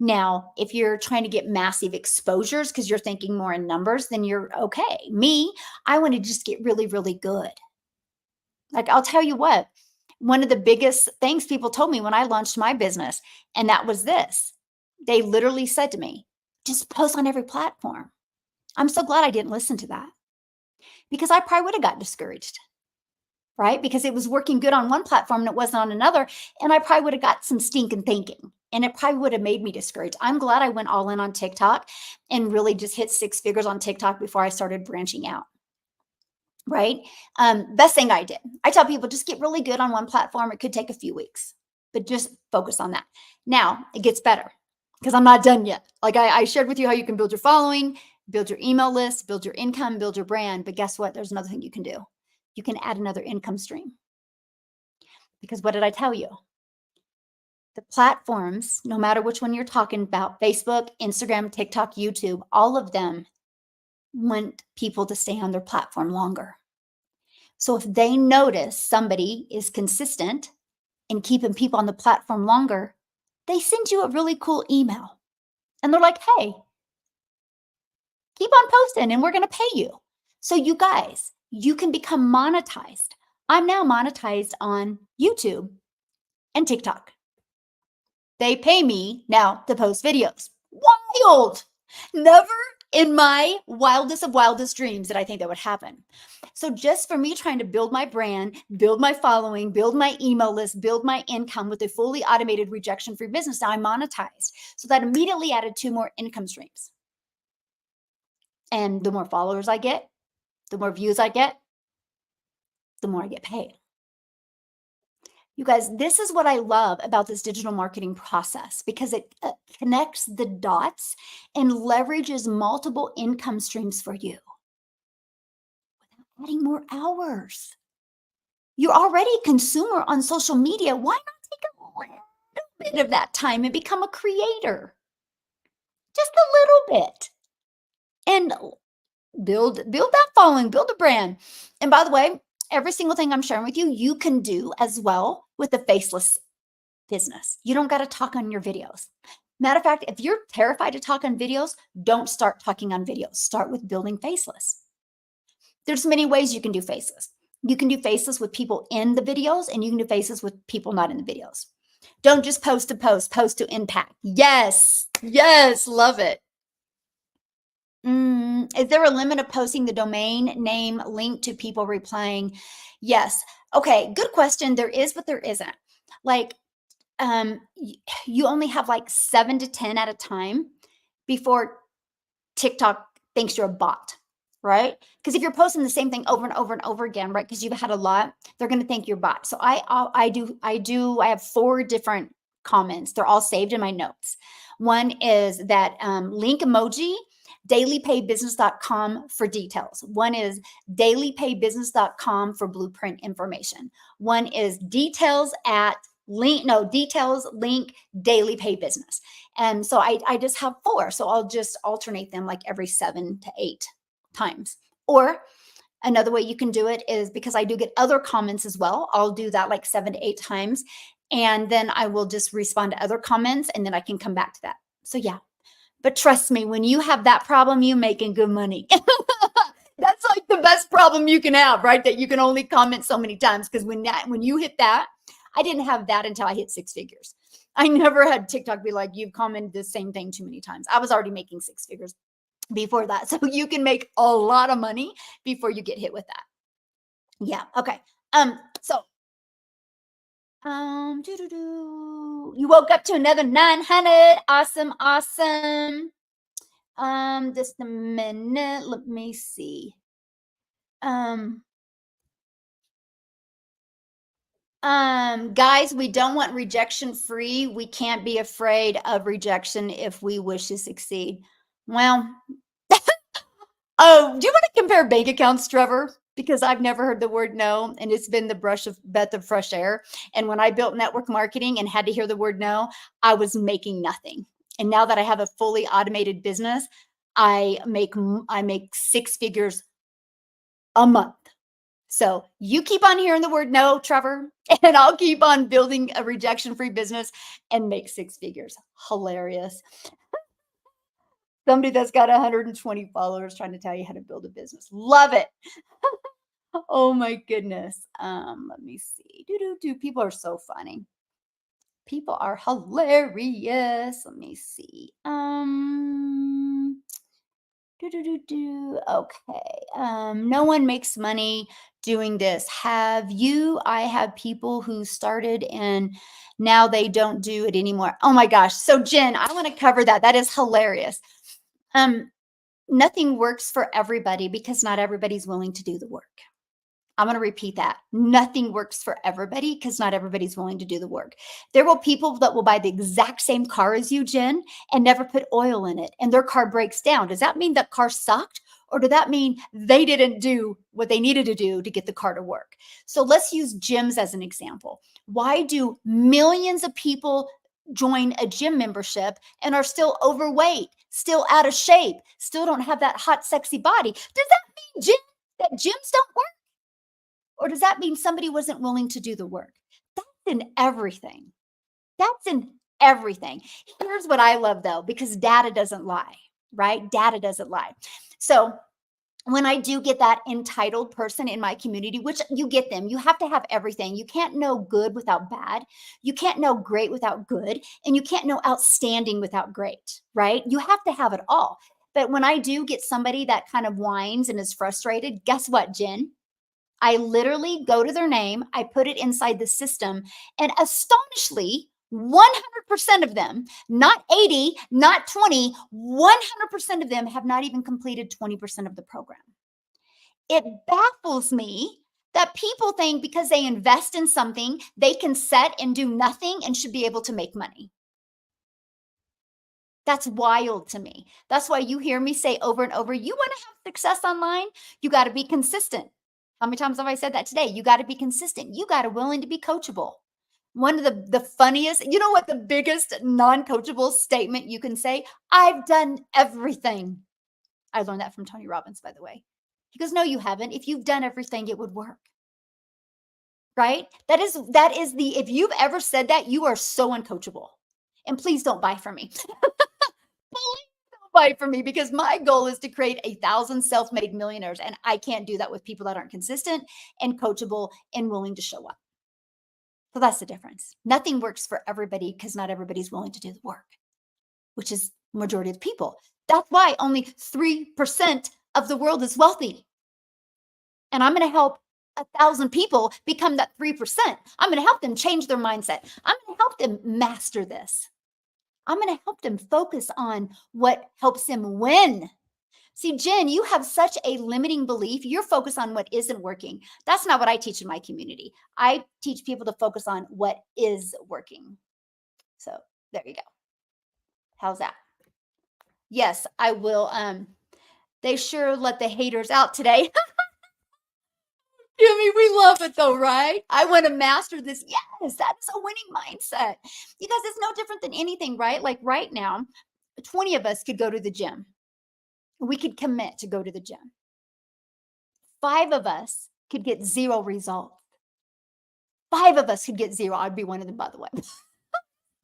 Now, if you're trying to get massive exposures because you're thinking more in numbers, then you're okay. Me, I want to just get really, really good. Like, I'll tell you what, one of the biggest things people told me when I launched my business, and that was this. They literally said to me, just post on every platform. I'm so glad I didn't listen to that, because I probably would have got discouraged, right? Because it was working good on one platform and it wasn't on another. And I probably would have got some stinking thinking, and it probably would have made me discouraged. I'm glad I went all in on TikTok and really just hit 6 figures on TikTok before I started branching out. Right? Best thing I did. I tell people, just get really good on one platform. It could take a few weeks, but just focus on that. Now it gets better, because I'm not done yet. Like I shared with you how you can build your following, build your email list, build your income, build your brand. But guess what? There's another thing you can do. you can add another income stream. Because what did I tell you? The platforms, no matter which one you're talking about, Facebook, Instagram, TikTok, YouTube, all of them want people to stay on their platform longer. So if they notice somebody is consistent in keeping people on the platform longer, they send you a really cool email. And they're like, hey, keep on posting and we're going to pay you. So you guys, you can become monetized. I'm now monetized on YouTube and TikTok. They pay me now to post videos. Wild. Never in my wildest of wildest dreams did I think that would happen. So just for me trying to build my brand, build my following, build my email list, build my income with a fully automated rejection-free business, now I'm monetized. So that immediately added 2 more income streams. And the more followers I get, the more views I get, the more I get paid. You guys, this is what I love about this digital marketing process because it connects the dots and leverages multiple income streams for you without adding more hours. You're already a consumer on social media. Why not take a little bit of that time and become a creator? Just a little bit. And build that following, build a brand. And by the way, every single thing I'm sharing with you, you can do as well with a faceless business. You don't got to talk on your videos. Matter of fact, if you're terrified to talk on videos, don't start talking on videos. Start with building faceless. There's many ways you can do faceless. You can do faceless with people in the videos, and you can do faceless with people not in the videos. Don't just post to post, post to impact. Yes, love it. Is there a limit of posting the domain name link to people replying? Yes. Okay, good question. There is, but there isn't. Like, you only have like 7 to 10 at a time before TikTok thinks you're a bot, right? Because if you're posting the same thing over and over and over again, right? Because you've had a lot, they're going to think you're bot. So I have 4 different comments. They're all saved in my notes. One is that link emoji, dailypaybusiness.com for details. One is dailypaybusiness.com for blueprint information. One is details link daily pay business. And so I just have 4. So I'll just alternate them like every 7 to 8 times. Or another way you can do it is because I do get other comments as well. I'll do that like 7 to 8 times. And then I will just respond to other comments and then I can come back to that. So yeah. But trust me, when you have that problem, you're making good money. That's like the best problem you can have, right? That you can only comment so many times. Because when you hit that, I didn't have that until I hit 6 figures. I never had TikTok be like, you've commented the same thing too many times. I was already making 6 figures before that. So you can make a lot of money before you get hit with that. Yeah. Okay. You woke up to another 900. Awesome. Just a minute. Let me see. Guys, we don't want rejection free. We can't be afraid of rejection if we wish to succeed. Well, oh, do you want to compare bank accounts, Trevor? Because I've never heard the word no, and it's been the breath of fresh air. And when I built network marketing and had to hear the word no, I was making nothing. And now that I have a fully automated business, I make 6 figures a month. So you keep on hearing the word no, Trevor, and I'll keep on building a rejection-free business and make 6 figures. Hilarious. Somebody that's got 120 followers trying to tell you how to build a business. Love it. Oh my goodness. Let me see. People are so funny. People are hilarious. Let me see. Okay. No one makes money doing this. Have you? I have people who started and now they don't do it anymore. Oh my gosh. So Jen, I want to cover that. That is hilarious. Nothing works for everybody because not everybody's willing to do the work. I'm going to repeat that. Nothing works for everybody because not everybody's willing to do the work. There will people that will buy the exact same car as you, Jen, and never put oil in it, and their car breaks down. Does that mean that car sucked? Or did that mean they didn't do what they needed to do to get the car to work? So let's use gyms as an example. Why do millions of people join a gym membership and are still overweight, still out of shape, still don't have that hot, sexy body? Does that mean that gyms don't work? Or does that mean somebody wasn't willing to do the work? That's in everything. That's in everything. Here's what I love though, because data doesn't lie, right? Data doesn't lie. So when I do get that entitled person in my community, which you get them, you have to have everything. You can't know good without bad. You can't know great without good. And you can't know outstanding without great, right? You have to have it all. But when I do get somebody that kind of whines and is frustrated, guess what, Jen? I literally go to their name, I put it inside the system, and astonishingly, 100% of them, not 80, not 20, 100% of them have not even completed 20% of the program. It baffles me that people think because they invest in something, they can set and do nothing and should be able to make money. That's wild to me. That's why you hear me say over and over, you want to have success online, you got to be consistent. How many times have I said that today? You got to be consistent. You got to willing to be coachable. One of the funniest, you know what the biggest non-coachable statement you can say? I've done everything. I learned that from Tony Robbins, by the way. He goes, no, you haven't. If you've done everything, it would work. Right? That is the, if you've ever said that, you are so uncoachable. And please don't buy from me. Buy from me, because my goal is to create 1,000 self-made millionaires. And I can't do that with people that aren't consistent and coachable and willing to show up. So that's the difference. Nothing works for everybody because not everybody's willing to do the work, which is majority of the people. That's why only 3% of the world is wealthy. And I'm going to help 1,000 people become that 3%. I'm going to help them change their mindset. I'm going to help them master this. I'm going to help them focus on what helps them win. See, Jen, you have such a limiting belief. You're focused on what isn't working. That's not what I teach in my community. I teach people to focus on what is working. So there you go. How's that? Yes, I will. They sure let the haters out today. Jimmy, we love it though, right? I want to master this. Yes, that's a winning mindset. You guys, it's no different than anything, right? Like right now, 20 of us could go to the gym. We could commit to go to the gym. 5 of us could get 0 results. 5 of us could get 0. I'd be one of them, by the way.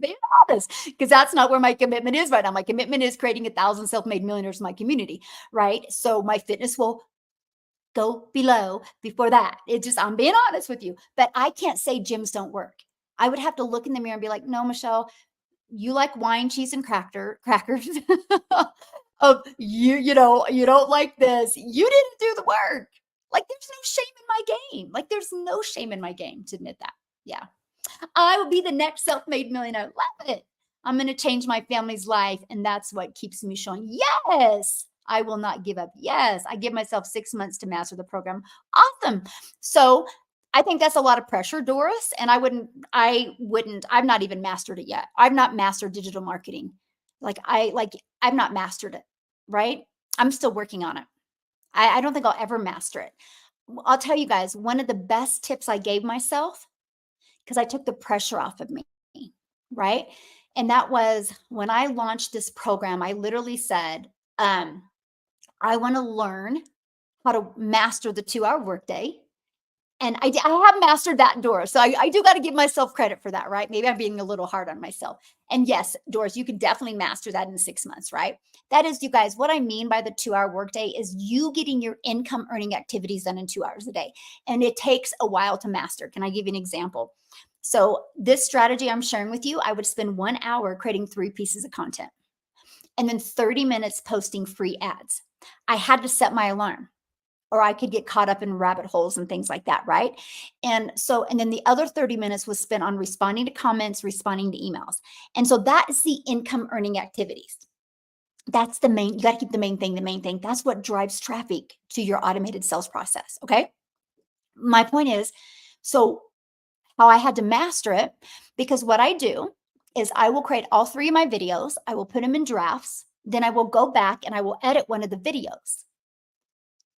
Being honest, because that's not where my commitment is right now. My commitment is creating 1,000 self-made millionaires in my community, right? So my fitness will go below before that. It just, I'm being honest with you, but I can't say gyms don't work. I would have to look in the mirror and be like, no, Michelle, you like wine, cheese, and crackers. Of you know, you don't like this. You didn't do the work. Like there's no shame in my game. Like there's no shame in my game to admit that. Yeah. I will be the next self-made millionaire. Love it. I'm going to change my family's life. And that's what keeps me showing. Yes, I will not give up. Yes, I give myself 6 months to master the program. Awesome. So I think that's a lot of pressure, Doris. And I've not even mastered it yet. I've not mastered digital marketing. I've not mastered it, right? I'm still working on it. I don't think I'll ever master it. I'll tell you guys, one of the best tips I gave myself, because I took the pressure off of me, right? And that was when I launched this program, I literally said, I want to learn how to master the 2-hour workday. And I have mastered that, Doris. So I do got to give myself credit for that, right? Maybe I'm being a little hard on myself. And yes, Doris, you can definitely master that in 6 months, right? That is, you guys, what I mean by the 2-hour workday is you getting your income earning activities done in 2 hours a day. And it takes a while to master. Can I give you an example? So this strategy I'm sharing with you, I would spend 1 hour creating 3 pieces of content and then 30 minutes posting free ads. I had to set my alarm, or I could get caught up in rabbit holes and things like that, right? And then the other 30 minutes was spent on responding to comments, responding to emails. And so that is the income earning activities. That's the main, you got to keep the main thing, the main thing. That's what drives traffic to your automated sales process, okay? My point is, so how I had to master it, because what I do is I will create all 3 of my videos. I will put them in drafts. Then I will go back and I will edit one of the videos.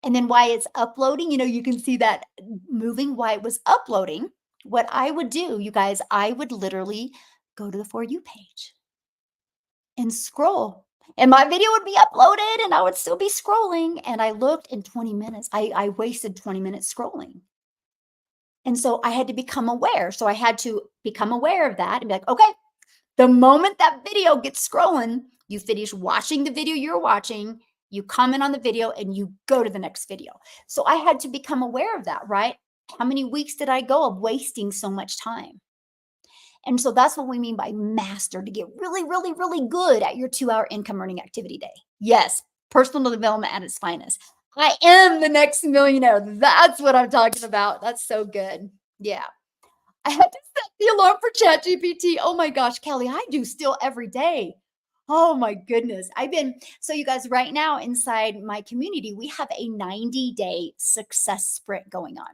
And then while it's uploading, you can see that moving while it was uploading. What I would do, you guys, I would literally go to the For You page and scroll. And my video would be uploaded and I would still be scrolling. And I looked in 20 minutes. I wasted 20 minutes scrolling. And so I had to become aware. So I had to become aware of that and be like, okay, the moment that video gets scrolling, you finish watching the video you're watching, you comment on the video, and you go to the next video. So I had to become aware of that, right? How many weeks did I go of wasting so much time? And so that's what we mean by master, to get really, really, really good at your 2-hour income earning activity day. Yes, personal development at its finest. I am the next millionaire. That's what I'm talking about. That's so good. Yeah. I had to set the alarm for ChatGPT. Oh my gosh, Kelly, I do still every day. Oh my goodness. So you guys, right now inside my community, we have a 90-day success sprint going on.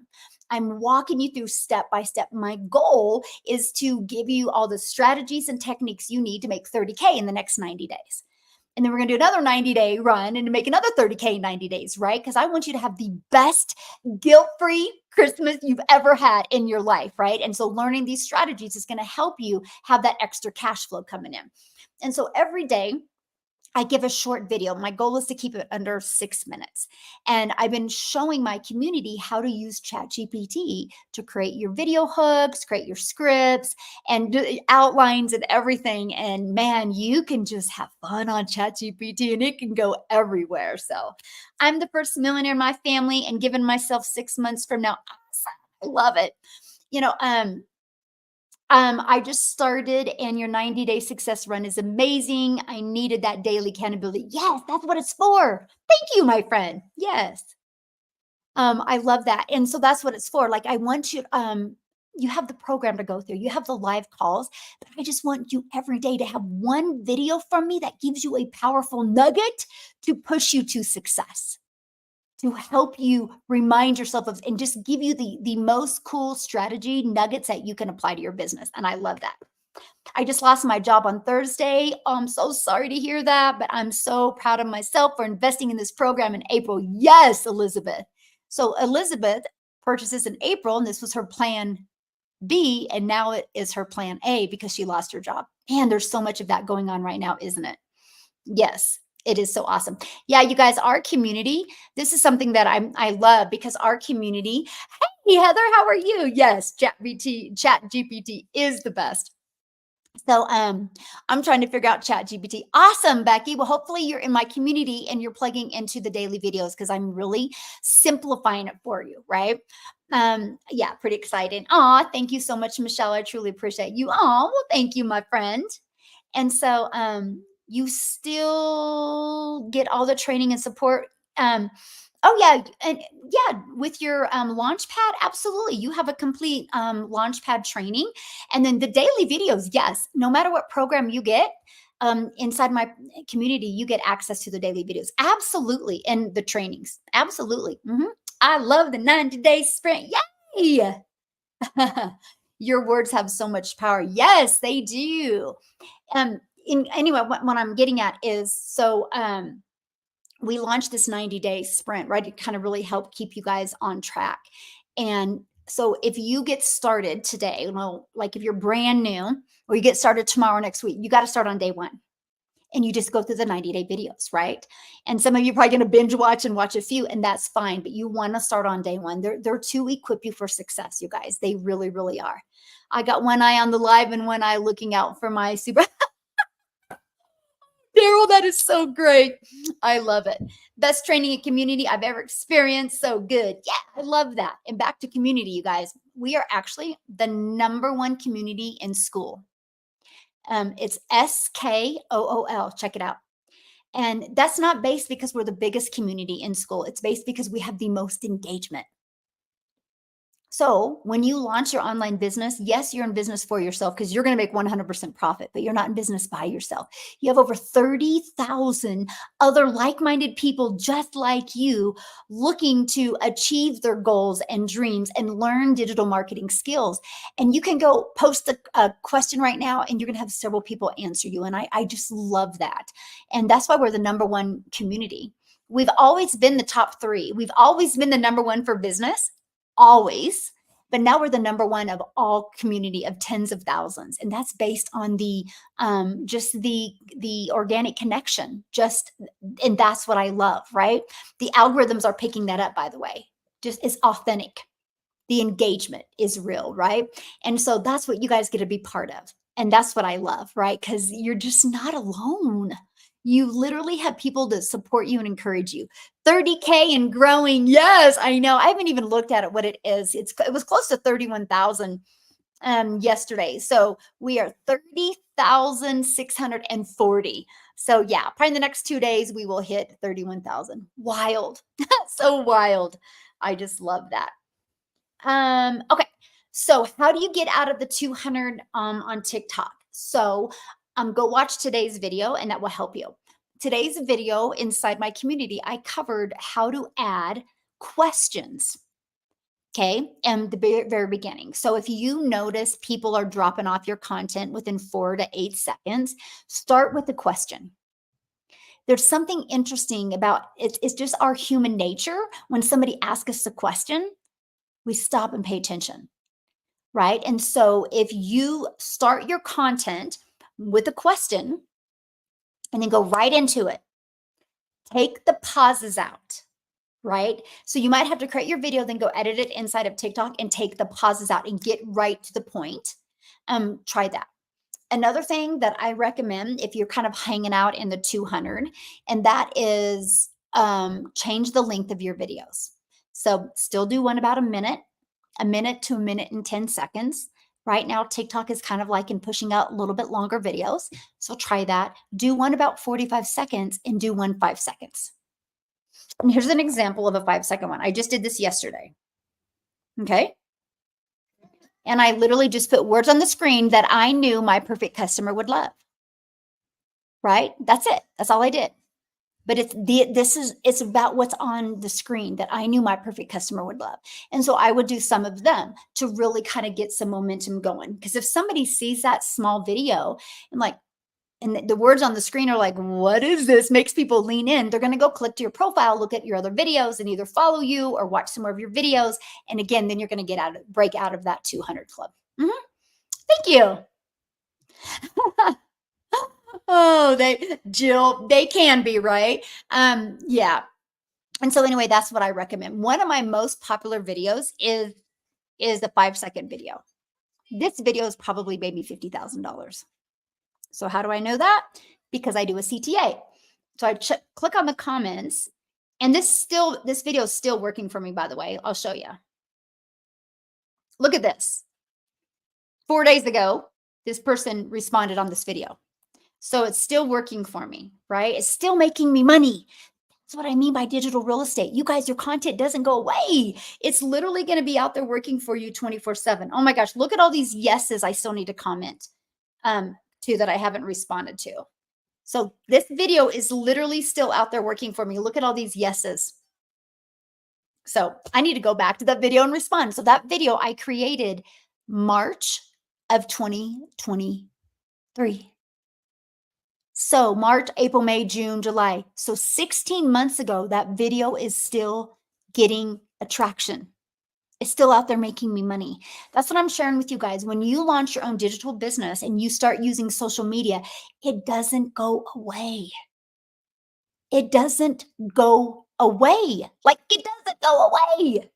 I'm walking you through step by step. My goal is to give you all the strategies and techniques you need to make 30K in the next 90 days. And then we're going to do another 90-day run and make another 30K in 90 days, right? Because I want you to have the best guilt-free Christmas you've ever had in your life, right? And so learning these strategies is going to help you have that extra cash flow coming in. And so every day, I give a short video. My goal is to keep it under 6 minutes. And I've been showing my community how to use ChatGPT to create your video hooks, create your scripts, and outlines and everything. And man, you can just have fun on ChatGPT and it can go everywhere. So I'm the first millionaire in my family and giving myself 6 months from now. I love it. You know, I just started and your 90-day success run is amazing. I needed that daily accountability. Yes, that's what it's for. Thank you, my friend. Yes. I love that. And so that's what it's for. Like I want you, you have the program to go through. You have the live calls, but I just want you every day to have one video from me that gives you a powerful nugget to push you to success, to help you remind yourself of and just give you the most cool strategy nuggets that you can apply to your business. And I love that. I just lost my job on Thursday. Oh, I'm so sorry to hear that, but I'm so proud of myself for investing in this program in April. Yes, Elizabeth. So Elizabeth purchases in April, and this was her plan B, and now it is her plan A because she lost her job. Man, there's so much of that going on right now, isn't it? Yes, it is so awesome. Yeah, you guys, our community, this is something that I love because our community, hey Heather, how are you? Yes, Chat GPT is the best. So I'm trying to figure out Chat GPT. Awesome, Becky. Well, hopefully you're in my community and you're plugging into the daily videos because I'm really simplifying it for you, right? Yeah, pretty excited. Aw, thank you so much, Michelle. I truly appreciate you. Aw, well, thank you, my friend. And so you still get all the training and support. Oh yeah, and yeah, with your Launchpad, absolutely. You have a complete Launchpad training, and then the daily videos. Yes, no matter what program you get inside my community, you get access to the daily videos. Absolutely, and the trainings. Absolutely. I love the 90-day sprint. Yay! Your words have so much power. Yes, they do. Anyway, what I'm getting at is so we launched this 90-day sprint, right? To kind of really help keep you guys on track. And so if you get started today, like if you're brand new or you get started tomorrow, next week, you got to start on day one. And you just go through the 90-day videos, right? And some of you are probably going to binge watch and watch a few, and that's fine. But you want to start on day one. They're to equip you for success, you guys. They really, really are. I got one eye on the live and one eye looking out for my super. Daryl, that is so great. I love it. Best training and community I've ever experienced. So good. Yeah, I love that. And back to community, you guys. We are actually the #1 community in school. It's SKOOL. Check it out. And that's not based because we're the biggest community in school. It's based because we have the most engagement. So when you launch your online business, yes, you're in business for yourself because you're going to make 100% profit, but you're not in business by yourself. You have over 30,000 other like-minded people just like you looking to achieve their goals and dreams and learn digital marketing skills. And you can go post a question right now and you're going to have several people answer you. And I just love that. And that's why we're the #1 community. We've always been the top 3. We've always been the number 1 for business, always. But now we're the number 1 of all community of tens of thousands. And that's based on the just the organic connection. And that's what I love, right? The algorithms are picking that up, by the way. Just it's authentic. The engagement is real, right? And so that's what you guys get to be part of. And that's what I love, right? Because you're just not alone. You literally have people that support you and encourage you. 30K and growing. Yes, I know. I haven't even looked at it, what it is. It was close to 31,000 yesterday. So we are 30,640. So yeah, probably in the next 2 days, we will hit 31,000. Wild. So wild. I just love that. Okay. So how do you get out of the 200 on TikTok? So go watch today's video and that will help you. Today's video inside my community, I covered how to add questions. Okay. And the very beginning. So if you notice people are dropping off your content within 4 to 8 seconds, start with a question. There's something interesting about it. It's just our human nature. When somebody asks us a question, we stop and pay attention, right? And so if you start your content with a question and then go right into it, take the pauses out, right? So you might have to create your video, then go edit it inside of TikTok and take the pauses out and get right to the point. Try that. Another thing that I recommend if you're kind of hanging out in the 200, and that is change the length of your videos. So still do one about a minute to a minute and 10 seconds. Right now, TikTok is kind of like in pushing out a little bit longer videos. So try that. Do one about 45 seconds and do one 5 seconds. And here's an example of a 5-second one. I just did this yesterday. Okay. And I literally just put words on the screen that I knew my perfect customer would love. Right? That's it. That's all I did. But it's about what's on the screen that I knew my perfect customer would love. And so I would do some of them to really kind of get some momentum going. Because if somebody sees that small video and the words on the screen are like, what is this? Makes people lean in. They're going to go click to your profile, look at your other videos and either follow you or watch some more of your videos. And again, then you're going to break out of that 200 club. Thank you. Oh, Jill, they can be, right? Yeah. And so anyway, that's what I recommend. One of my most popular videos is the 5-second video. This video has probably made me $50,000. So how do I know that? Because I do a CTA. So I click on the comments, and this video is still working for me, by the way. I'll show you. Look at this. 4 days ago, this person responded on this video. So it's still working for me, right? It's still making me money. That's what I mean by digital real estate. You guys, your content doesn't go away. It's literally going to be out there working for you 24/7. Oh my gosh, look at all these yeses I still need to comment to that I haven't responded to. So this video is literally still out there working for me. Look at all these yeses. So I need to go back to that video and respond. So that video I created March of 2023. So March, April, May, June, July. So 16 months ago, that video is still getting attraction. It's still out there making me money. That's what I'm sharing with you guys. When you launch your own digital business and you start using social media, it doesn't go away. It doesn't go away. Like it doesn't go away.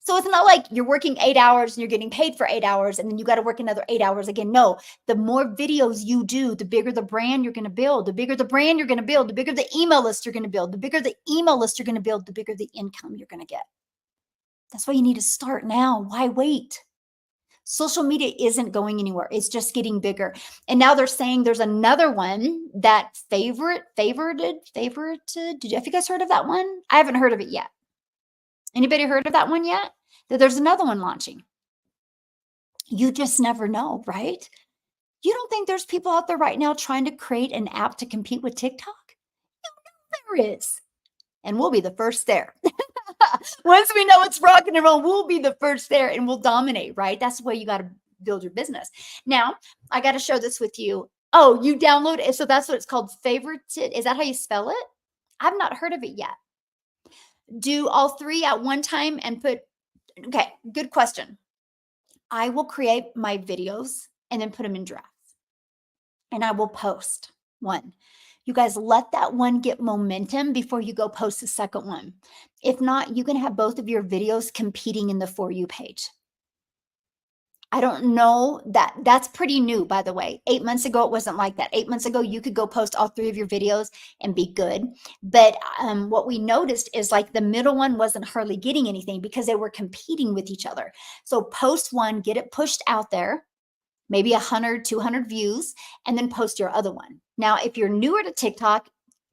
So it's not like you're working 8 hours and you're getting paid for 8 hours and then you got to work another 8 hours again. No, the more videos you do, the bigger the brand you're going to build. The bigger the brand you're going to build, the bigger the email list you're going to build. The bigger the email list you're going to build, the bigger the income you're going to get. That's why you need to start now. Why wait? Social media isn't going anywhere. It's just getting bigger. And now they're saying there's another one that favorited. Have you guys heard of that one? I haven't heard of it yet. Anybody heard of that one yet? That there's another one launching. You just never know, right? You don't think there's people out there right now trying to create an app to compete with TikTok? You know there is. And we'll be the first there. Once we know it's rocking and roll, we'll be the first there and we'll dominate, right? That's the way you got to build your business. Now, I got to share this with you. Oh, you download it. So that's what it's called. Favorited. Is that how you spell it? I've not heard of it yet. Do all three at one time and put, okay, good question. I will create my videos and then put them in drafts and I will post one. You guys let that one get momentum before you go post the second one. If not, you can have both of your videos competing in the For You page. I don't know that that's pretty new, by the way. 8 months ago, it wasn't like that. 8 months ago, you could go post all three of your videos and be good. But what we noticed is like the middle one wasn't hardly getting anything because they were competing with each other. So post one, get it pushed out there, maybe 100, 200 views, and then post your other one. Now, if you're newer to TikTok,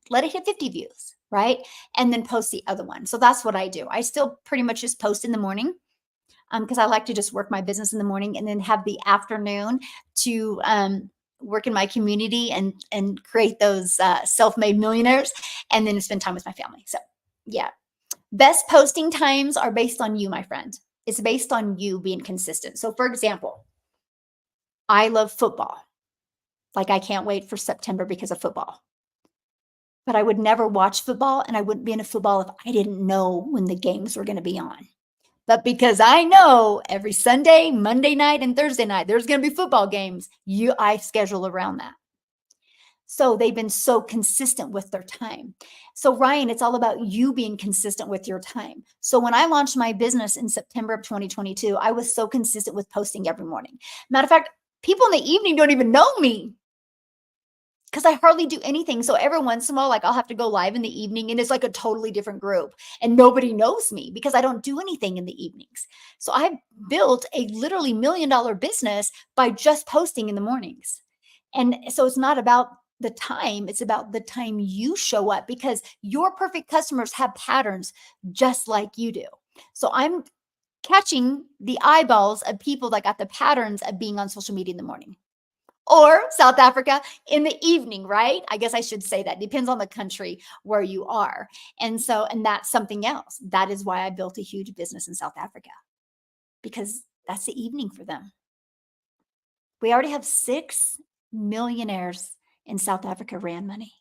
let it hit 50 views, right? And then post the other one. So that's what I do. I still pretty much just post in the morning because I like to just work my business in the morning and then have the afternoon to work in my community and create those self-made millionaires, and then spend time with my family. So yeah, best posting times are based on you, my friend. It's based on you being consistent. So for example, I love football. Like I can't wait for September because of football. But I would never watch football and I wouldn't be into football if I didn't know when the games were going to be on. But because I know every Sunday, Monday night, and Thursday night, there's going to be football games, I schedule around that. So they've been so consistent with their time. So Ryan, it's all about you being consistent with your time. So when I launched my business in September of 2022, I was so consistent with posting every morning. Matter of fact, people in the evening don't even know me because I hardly do anything. So every once in a while, like I'll have to go live in the evening and it's like a totally different group and nobody knows me because I don't do anything in the evenings. So I've built a literally $1 million business by just posting in the mornings. And so it's not about the time, it's about the time you show up because your perfect customers have patterns just like you do. So I'm catching the eyeballs of people that got the patterns of being on social media in the morning. Or South Africa in the evening, right? I guess I should say that. Depends on the country where you are. And that's something else. That is why I built a huge business in South Africa because that's the evening for them. We already have 6 millionaires in South Africa ran money.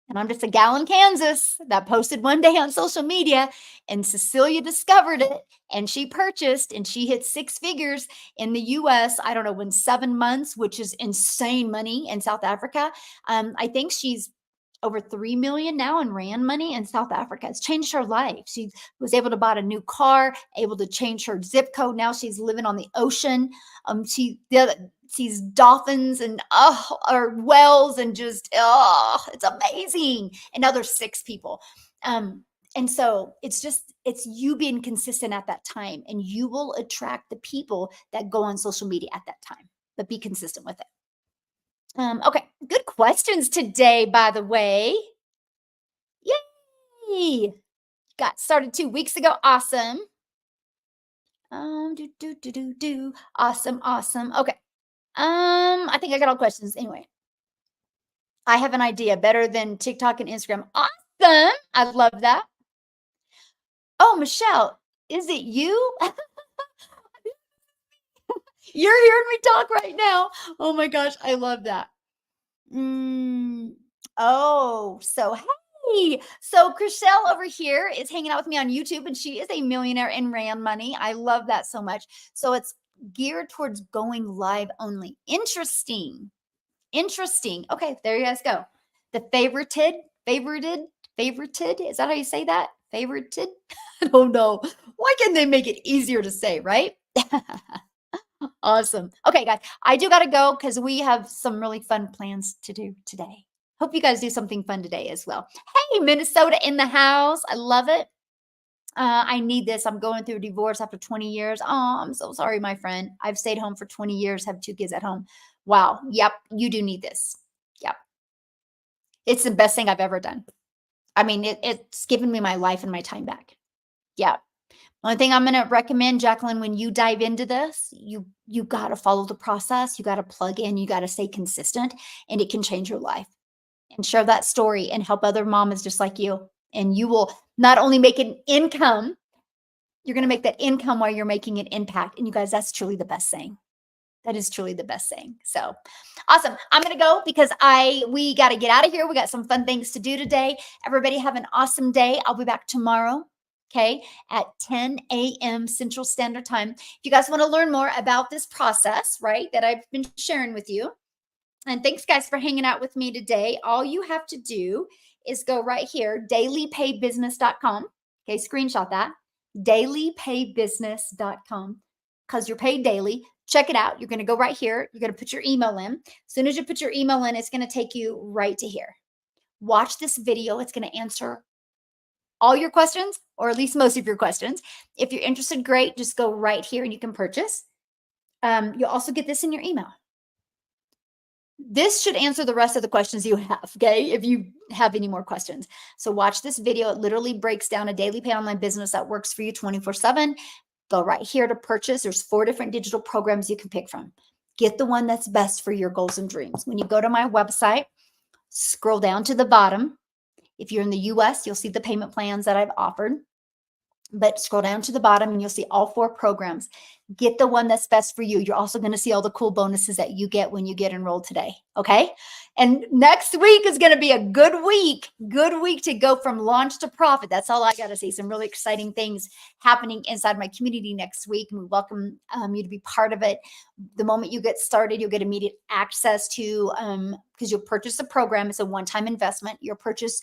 And I'm just a gal in Kansas that posted one day on social media and Cecilia discovered it and she purchased and she hit 6 figures in the US, I don't know, in 7 months, which is insane money in South Africa. I think she's over 3 million now in rand money in South Africa. It's changed her life. She was able to buy a new car, able to change her zip code. Now she's living on the ocean. She sees dolphins and or whales and just it's amazing. And now there's 6 people. And so it's you being consistent at that time, and you will attract the people that go on social media at that time. But be consistent with it. Okay, good questions today, by the way. Yay! Got started 2 weeks ago. Awesome. Awesome, awesome. Okay. I think I got all questions. Anyway, I have an idea better than TikTok and Instagram. Awesome. I love that. Oh, Michelle, is it you? You're hearing me talk right now. Oh my gosh, I love that. Oh, so hey. So Chriselle over here is hanging out with me on YouTube and she is a millionaire in rand money. I love that so much. So it's geared towards going live only. Interesting. Interesting. Okay, there you guys go. The favorited. Is that how you say that? Favorited? I don't know. Why can't they make it easier to say, right? Awesome. Okay, guys, I do got to go because we have some really fun plans to do today. Hope you guys do something fun today as well. Hey, Minnesota in the house. I love it. I need this. I'm going through a divorce after 20 years. Oh, I'm so sorry, my friend. I've stayed home for 20 years, have 2 kids at home. Wow. Yep. You do need this. Yep. It's the best thing I've ever done. I mean, it's given me my life and my time back. Yeah. One thing I'm going to recommend, Jacqueline, when you dive into this, you got to follow the process. You got to plug in. You got to stay consistent, and it can change your life. And share that story and help other mamas just like you. And you will not only make an income, you're going to make that income while you're making an impact. And you guys, that's truly the best thing. That is truly the best saying. So awesome. I'm going to go because we got to get out of here. We got some fun things to do today. Everybody have an awesome day. I'll be back tomorrow. Okay, at 10 a.m. Central Standard Time. If you guys want to learn more about this process, right, that I've been sharing with you, and thanks guys for hanging out with me today. All you have to do is go right here, dailypaybusiness.com. Okay, screenshot that, dailypaybusiness.com, because you're paid daily. Check it out. You're going to go right here. You're going to put your email in. As soon as you put your email in, it's going to take you right to here. Watch this video. It's going to answer all your questions, or at least most of your questions. If you're interested, great. Just go right here and you can purchase. You'll also get this in your email. This should answer the rest of the questions you have, okay, if you have any more questions. So watch this video. It literally breaks down a daily pay online business that works for you 24/7. Go right here to purchase. There's 4 different digital programs you can pick from. Get the one that's best for your goals and dreams. When you go to my website, scroll down to the bottom. If you're in the US, you'll see the payment plans that I've offered. But scroll down to the bottom and you'll see all 4 programs. Get the one that's best for you. You're also going to see all the cool bonuses that you get when you get enrolled today. Okay. And next week is going to be a good week to go from launch to profit. That's all I got to say. Some really exciting things happening inside my community next week. And we welcome you to be part of it. The moment you get started, you'll get immediate access to, because you'll purchase a program. It's a one-time investment. You'll purchase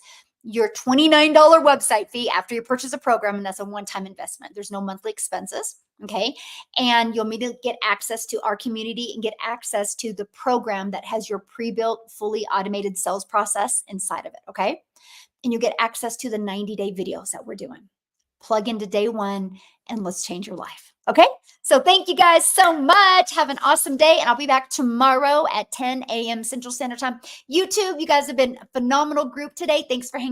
your $29 website fee after you purchase a program, and that's a one-time investment. There's no monthly expenses, okay? And you'll immediately get access to our community and get access to the program that has your pre-built, fully automated sales process inside of it, okay? And you get access to the 90-day videos that we're doing. Plug into day one and let's change your life, okay? So thank you guys so much. Have an awesome day, and I'll be back tomorrow at 10 a.m. Central Standard Time. YouTube, you guys have been a phenomenal group today. Thanks for hanging